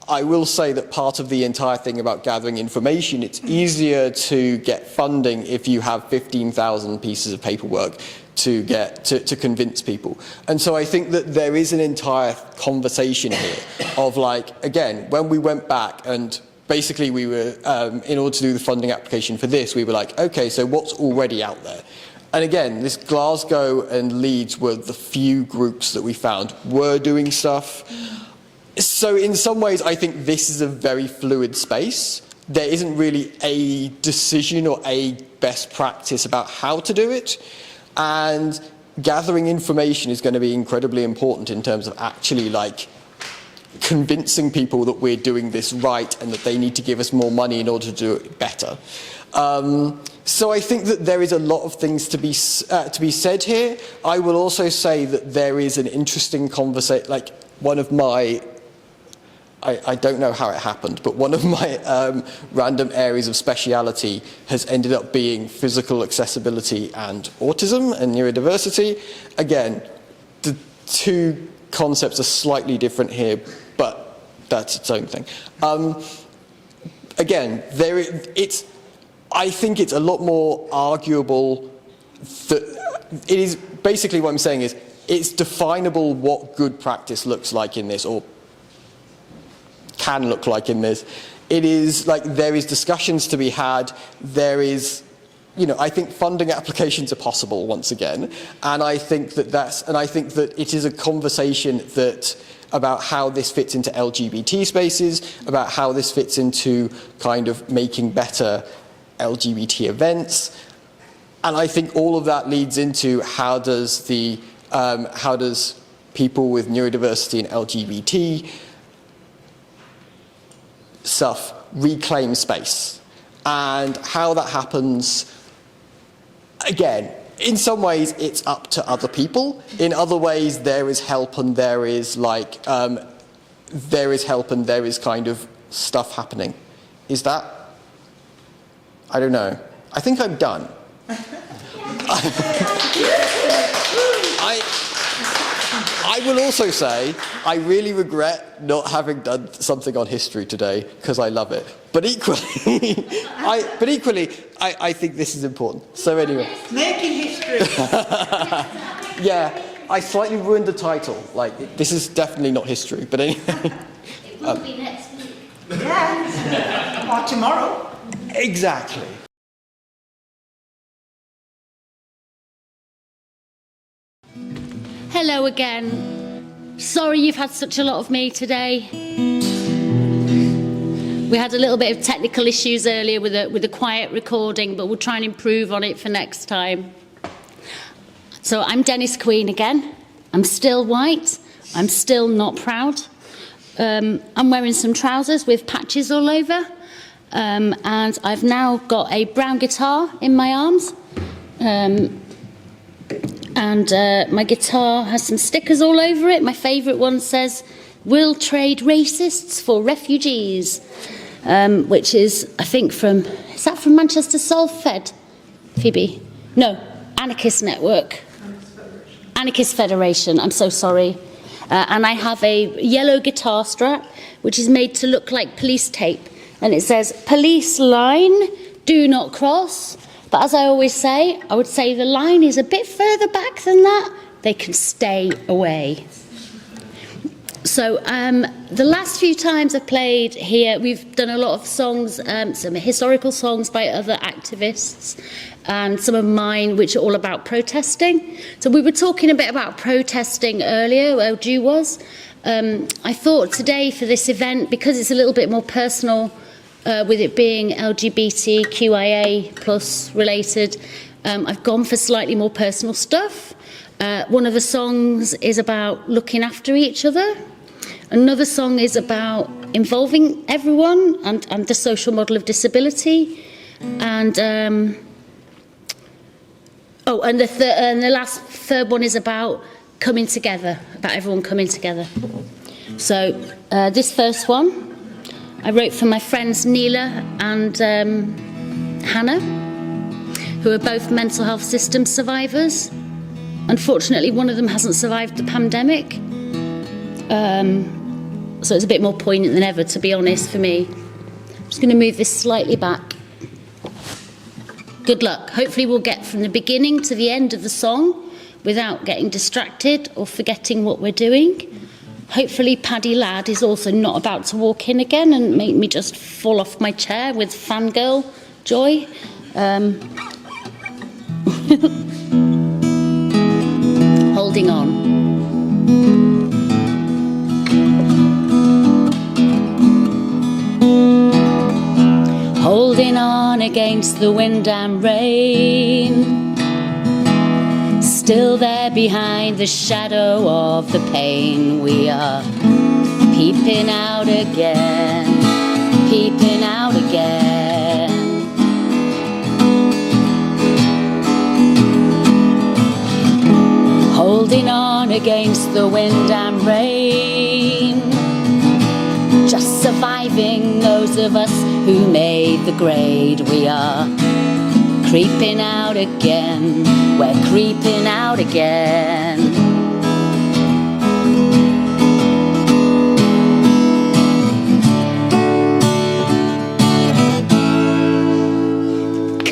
I will say that part of the entire thing about gathering information, it's easier to get funding if you have 15,000 pieces of paperwork to get to convince people. And so I think that there is an entire conversation here of, like, again, when we went back and basically we were, in order to do the funding application for this, we were like, okay, so what's already out there? And again, this Glasgow and Leeds were the few groups that we found were doing stuff. So in some ways, I think this is a very fluid space. there isn't really a decision or a best practice about how to do it. And gathering information is going to be incredibly important in terms of actually like convincing people that we're doing this right and that they need to give us more money in order to do it better. So I think that there is a lot of things to be said here. I will also say that there is an interesting conversation, like one of my, I don't know how it happened, but one of my random areas of speciality has ended up being physical accessibility and autism and neurodiversity. Again, the two concepts are slightly different here, but that's its own thing. Again, I think it's a lot more arguable that it is basically what I'm saying is it's definable what good practice looks like in this or can look like in this. It is like there is discussions to be had. There is, you know, I think funding applications are possible once again, and I think that it is a conversation that about how this fits into LGBT spaces, about how this fits into kind of making better LGBT events, and I think all of that leads into how does people with neurodiversity and LGBT stuff reclaim space, and how that happens. Again, in some ways it's up to other people. In other ways there is help and there is like there is kind of stuff happening. Is that? I don't know. I think I'm done. I will also say I really regret not having done something on history today because I love it. But equally, I think this is important. So anyway. Making history. Yeah, I slightly ruined the title. Like, this is definitely not history. But anyway. It will be next week. Yeah. Or tomorrow. Exactly. Hello again. Sorry you've had such a lot of me today. We had a little bit of technical issues earlier with a quiet recording, but we'll try and improve on it for next time. So I'm Dennis Queen again. I'm still white. I'm still not proud. I'm wearing some trousers with patches all over. And I've now got a brown guitar in my arms. And my guitar has some stickers all over it. My favourite one says, "We'll trade racists for refugees," which is, I think, is that from Manchester Solfed, Phoebe? No, Anarchist Network. Anarchist Federation, I'm so sorry. And I have a yellow guitar strap, which is made to look like police tape. And it says, "Police line, do not cross." But as I always say, I would say the line is a bit further back than that. They can stay away. So the last few times I've played here, we've done a lot of songs, some historical songs by other activists, and some of mine which are all about protesting. So we were talking a bit about protesting earlier, where Ju was. I thought today for this event, because it's a little bit more personal, with it being LGBTQIA plus related, I've gone for slightly more personal stuff. One of the songs is about looking after each other. Another song is about involving everyone and the social model of disability. And the last third one is about coming together, about everyone coming together. So this first one I wrote for my friends Neela and Hannah, who are both mental health system survivors. Unfortunately, one of them hasn't survived the pandemic. So it's a bit more poignant than ever, to be honest, for me. I'm just going to move this slightly back. Good luck. Hopefully we'll get from the beginning to the end of the song without getting distracted or forgetting what we're doing. Hopefully Paddy Ladd is also not about to walk in again and make me just fall off my chair with fangirl joy. Holding on. holding on against the wind and rain, still there behind the shadow of the pain. We are peeping out again, peeping out again. Holding on against the wind and rain, just surviving those of us who made the grade. We are creeping out again, we're creeping out again.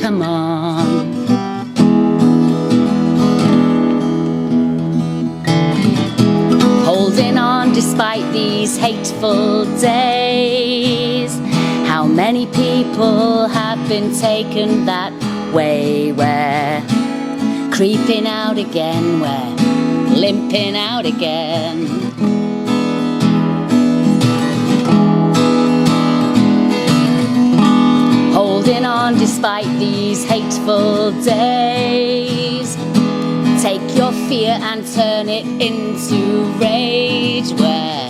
Come on. Holding on despite these hateful days. How many people have been taken that way? We're creeping out again, we're limping out again. Holding on despite these hateful days. Take your fear and turn it into rage. We're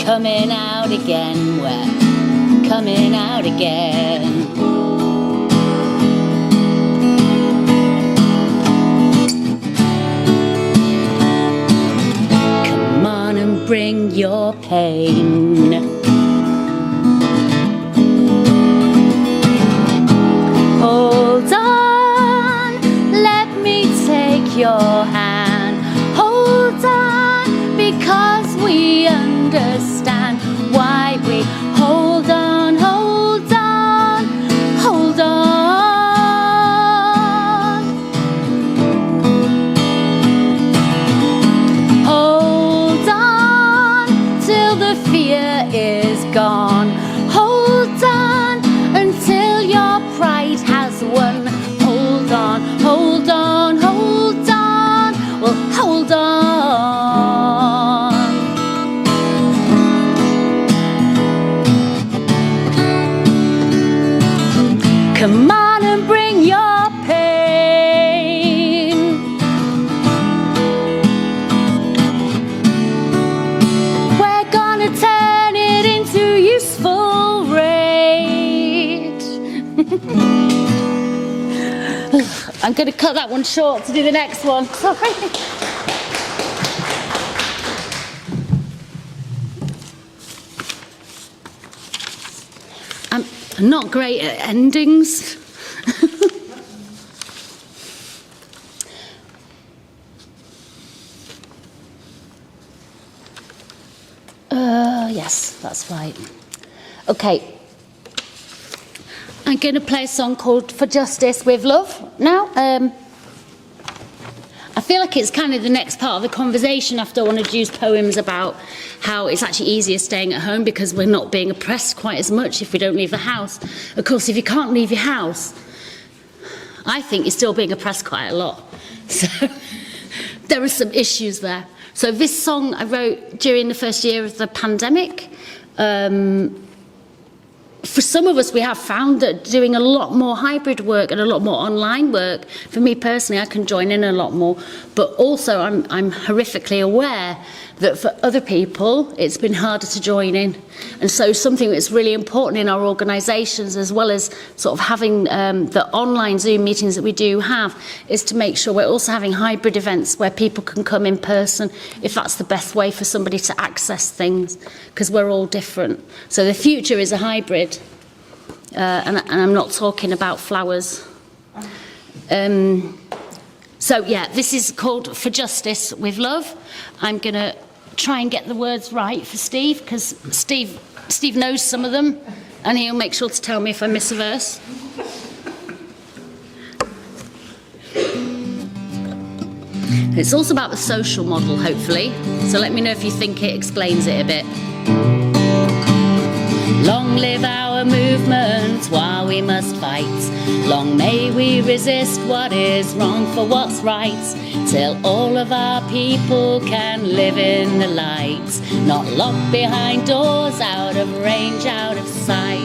coming out again, we're coming out again. Come on and bring your pain. Hold on, let me take your hand. Hold on, because we understand why we hold on, hold on, hold on. Hold on till the fear is gone. Hold on until your pride has won. Hold on, hold on, hold on. Well, hold on. Come on and bring your pain. We're gonna turn it into useful rage. I'm going to cut that one short to do the next one. Sorry. I'm not great at endings. Yes, that's right. Okay. I'm going to play a song called For Justice with Love now. I feel like it's kind of the next part of the conversation after one of Ju's poems about how it's actually easier staying at home because we're not being oppressed quite as much if we don't leave the house. Of course, if you can't leave your house, I think you're still being oppressed quite a lot. So there are some issues there. So this song I wrote during the first year of the pandemic. For some of us, we have found that doing a lot more hybrid work and a lot more online work, for me personally, I can join in a lot more. But also, I'm horrifically aware that for other people, it's been harder to join in. And so something that's really important in our organisations, as well as sort of having the online Zoom meetings that we do have, is to make sure we're also having hybrid events where people can come in person, if that's the best way for somebody to access things, because we're all different. So the future is a hybrid, and I'm not talking about flowers. So yeah, this is called For Justice with Love. I'm going to try and get the words right for Steve, because Steve knows some of them, and he'll make sure to tell me if I miss a verse. It's also about the social model, hopefully, so let me know if you think it explains it a bit. Long live our movement while we must fight. Long may we resist what is wrong for what's right, till all of our people can live in the light, not locked behind doors, out of range, out of sight.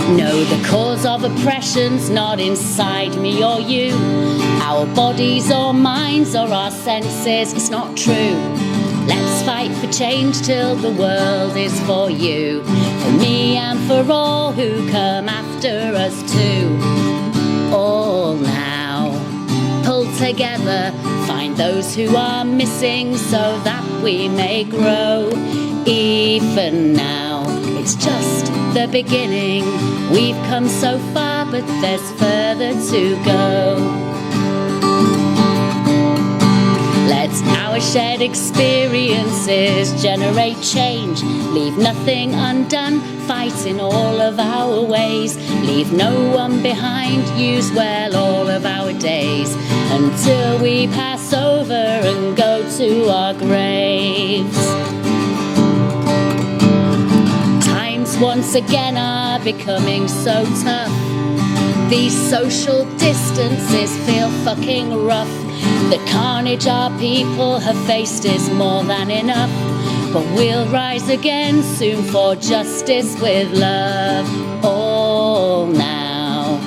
No, the cause of oppression's not inside me or you. Our bodies or minds or our senses, it's not true. Let's fight for change till the world is for you, for me and for all who come after us too. All now, pull together, find those who are missing so that we may grow. Even now, it's just the beginning. We've come so far, but there's further to go. Let our shared experiences generate change. Leave nothing undone, fight in all of our ways. Leave no one behind, use well all of our days, until we pass over and go to our graves. Times once again are becoming so tough. These social distances feel fucking rough. The carnage our people have faced is more than enough, but we'll rise again soon for justice with love. All now,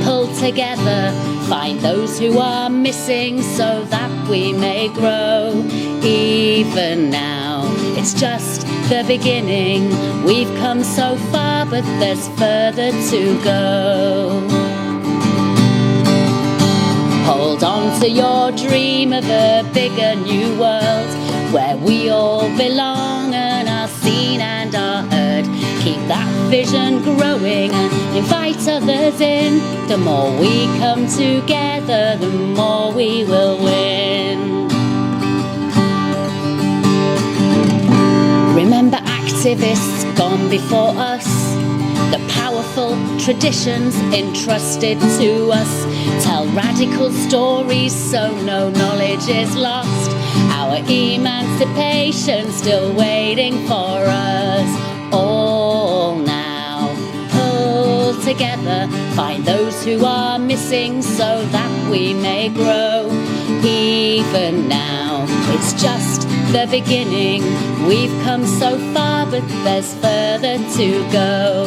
pull together, find those who are missing so that we may grow. Even now, it's just the beginning. We've come so far, but there's further to go. Hold on to your dream of a bigger new world, where we all belong and are seen and are heard. Keep that vision growing and invite others in. The more we come together, the more we will win. Remember activists gone before us, the powerful traditions entrusted to us. Tell radical stories so no knowledge is lost. Our emancipation still waiting for us. All now, pull together, find those who are missing so that we may grow. Even now, it's just the beginning. We've come so far, but there's further to go.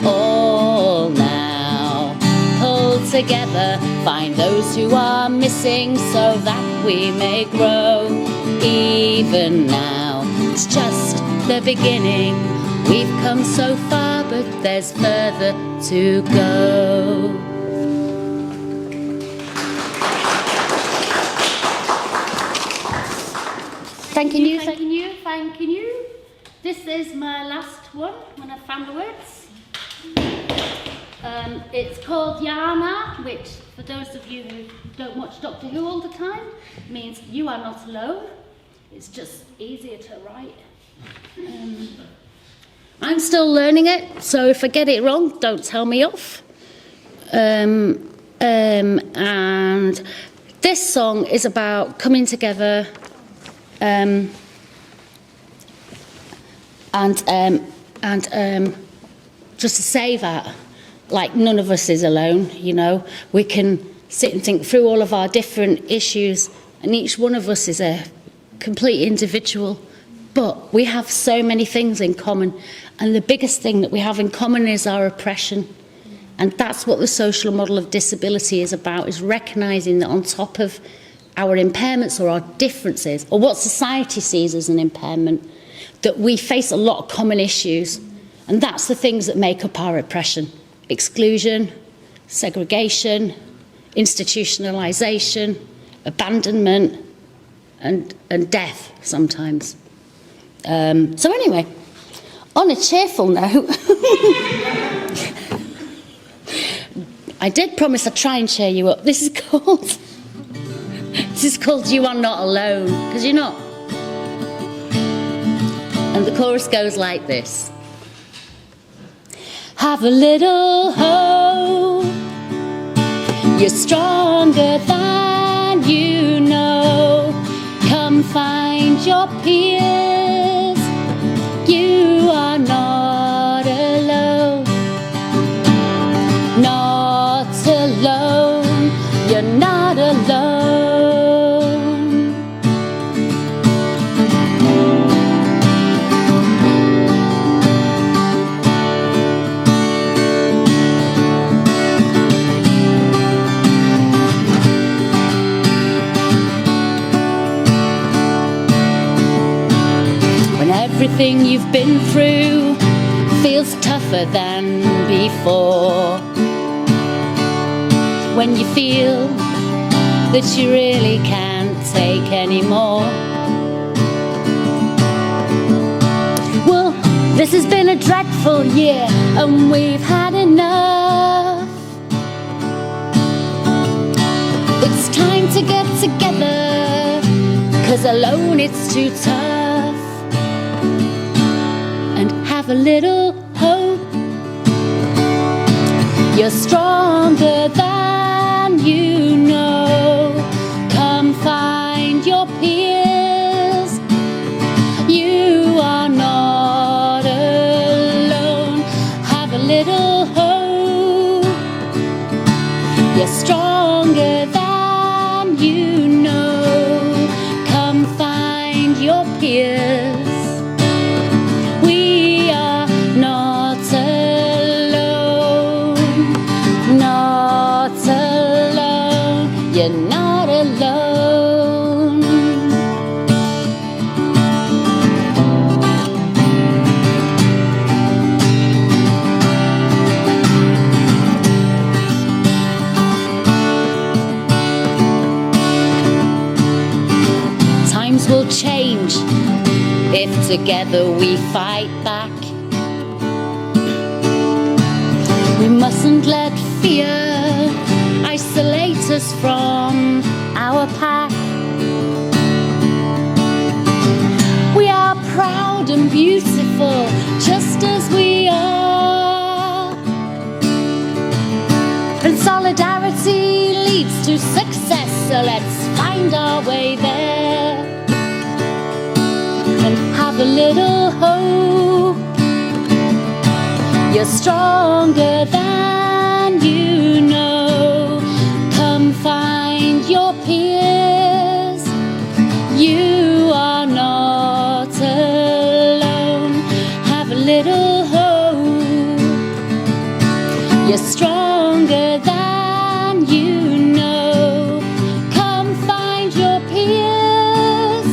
All now, pull together, find those who are missing so that we may grow. Even now, it's just the beginning. We've come so far, but there's further to go. Thanking you, thanking you, thanking you. This is my last one when I found the words. It's called Yana, which, for those of you who don't watch Doctor Who all the time, means you are not alone. It's just easier to write. I'm still learning it, so if I get it wrong, don't tell me off. And this song is about coming together and just to say that, like, none of us is alone, you know. We can sit and think through all of our different issues, and each one of us is a complete individual, but we have so many things in common, and the biggest thing that we have in common is our oppression. And that's what the social model of disability is about, is recognising that on top of our impairments or our differences, or what society sees as an impairment, that we face a lot of common issues. And that's the things that make up our oppression: exclusion, segregation, institutionalisation, abandonment, and death sometimes. So anyway, on a cheerful note, I did promise I'd try and cheer you up. This is called You Are Not Alone, because you're not. And the chorus goes like this. Have a little hope, you're stronger than you know. Come find your peers, you are not alone. Not alone, you're not alone. everything you've been through feels tougher than before. When you feel that you really can't take any more. Well, this has been a dreadful year and we've had enough. It's time to get together, 'cause alone it's too tough. And have a little hope. You're stronger than you know. Come find your peers. You are not alone. Have a little hope. You're stronger than you know. Come find your peers. We are not alone. Not alone. You're not alone. Times will change if together we fight back. We mustn't let fear isolate us from our pack. We are proud and beautiful just as we are. And solidarity leads to success, so let's find our way there. And have a little hope. You're stronger than you know. Come find your peers. You are not alone. Have a little hope. You're stronger than you know. Come find your peers.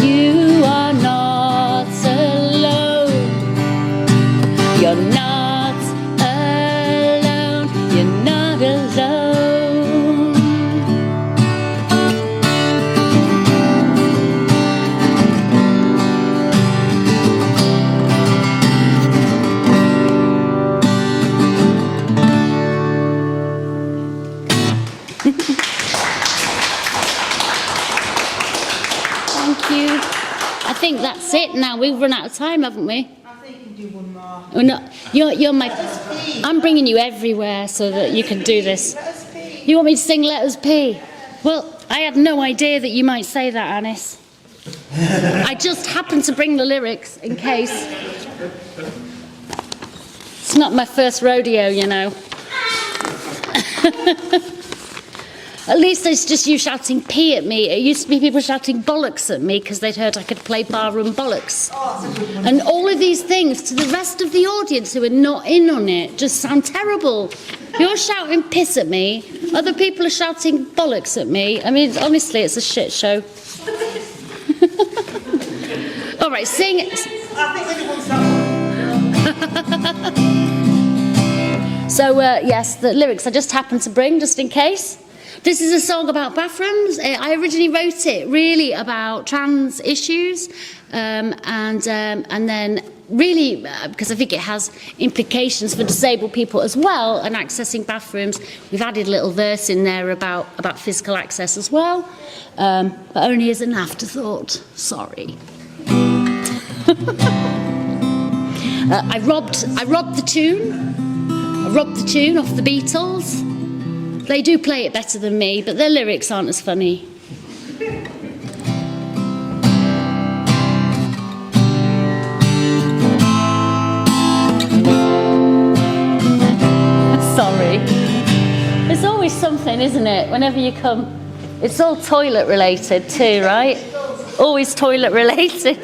You are not alone. You're not alone. You're not alone. Thank you. I think that's it now. We've run out of time, haven't we? I think you can do one more. Oh, no, you're my. I'm bringing you everywhere so that you can do this. You want me to sing "Let Us Pee"? Well, I had no idea that you might say that, Anis. I just happened to bring the lyrics in case. It's not my first rodeo, you know. At least it's just you shouting pee at me. It used to be people shouting bollocks at me because they'd heard I could play barroom bollocks. And all of these things to the rest of the audience who are not in on it just sound terrible. You're shouting piss at me. Other people are shouting bollocks at me. I mean, honestly, it's a shit show. All right, sing it. I think we want that. So, yes, the lyrics I just happened to bring, just in case. This is a song about bathrooms. I originally wrote it really about trans issues, and then really, because I think it has implications for disabled people as well, and accessing bathrooms. We've added a little verse in there about physical access as well, but only as an afterthought. Sorry. I robbed the tune. I robbed the tune off the Beatles. They do play it better than me, but their lyrics aren't as funny. Sorry. There's always something, isn't it? Whenever you come, it's all toilet related too, right? Always toilet related.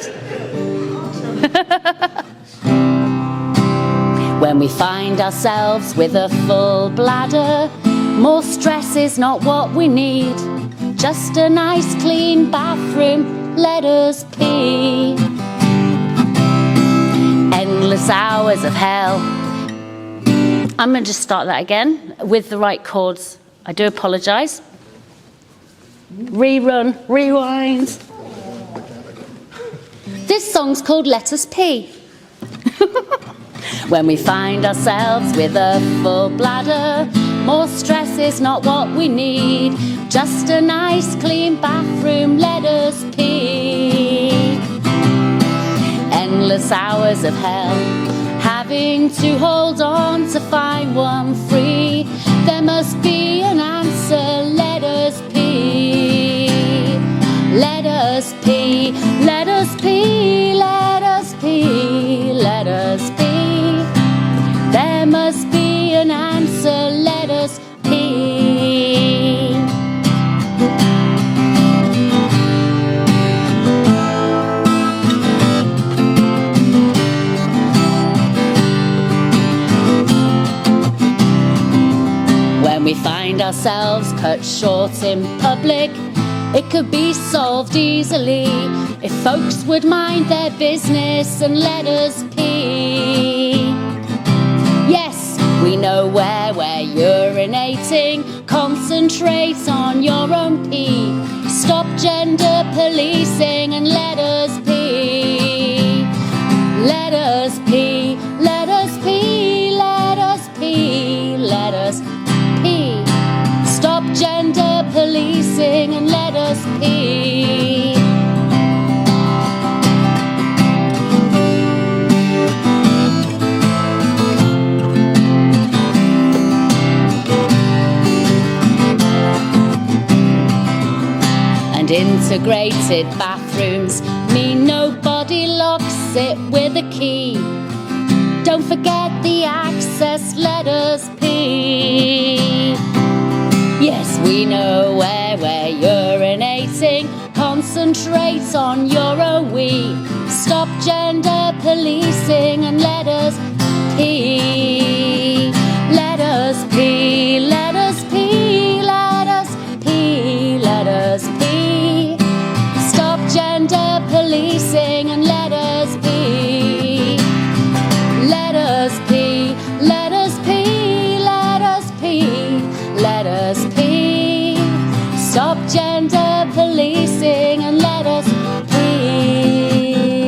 When we find ourselves with a full bladder, more stress is not what we need. Just a nice clean bathroom, let us pee. endless hours of hell. I'm going to just start that again with the right chords. I do apologise. Rerun, rewind. This song's called Let Us Pee. When we find ourselves with a full bladder, more stress is not what we need. Just a nice clean bathroom, let us pee. Endless hours of hell, having to hold on to find one free. There must be an answer, let us pee. Let us pee, let us pee, let us pee, let us pee. There must be an answer, let us pee. When we find ourselves cut short in public, it could be solved easily if folks would mind their business and let us pee. Yes, we know where we're urinating. Concentrate on your own pee. Stop gender policing and let us pee. Let us pee, let us pee, let us pee, let us pee. Stop gender policing and let us pee. And integrated bathrooms mean nobody locks it with a key. Don't forget the access, let us pee. Yes, we know where we're urinating. Concentrate on your own wee. Stop gender policing and let us pee. Let us pee, let us pee, let us pee, let us pee. Stop gender policing and let us pee. Let us pee, let us pee, let us pee, let us pee. Stop gender policing and let us pee.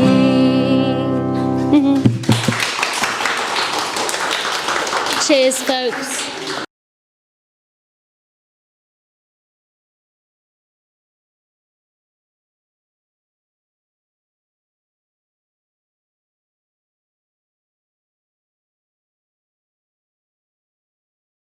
Cheers, folks.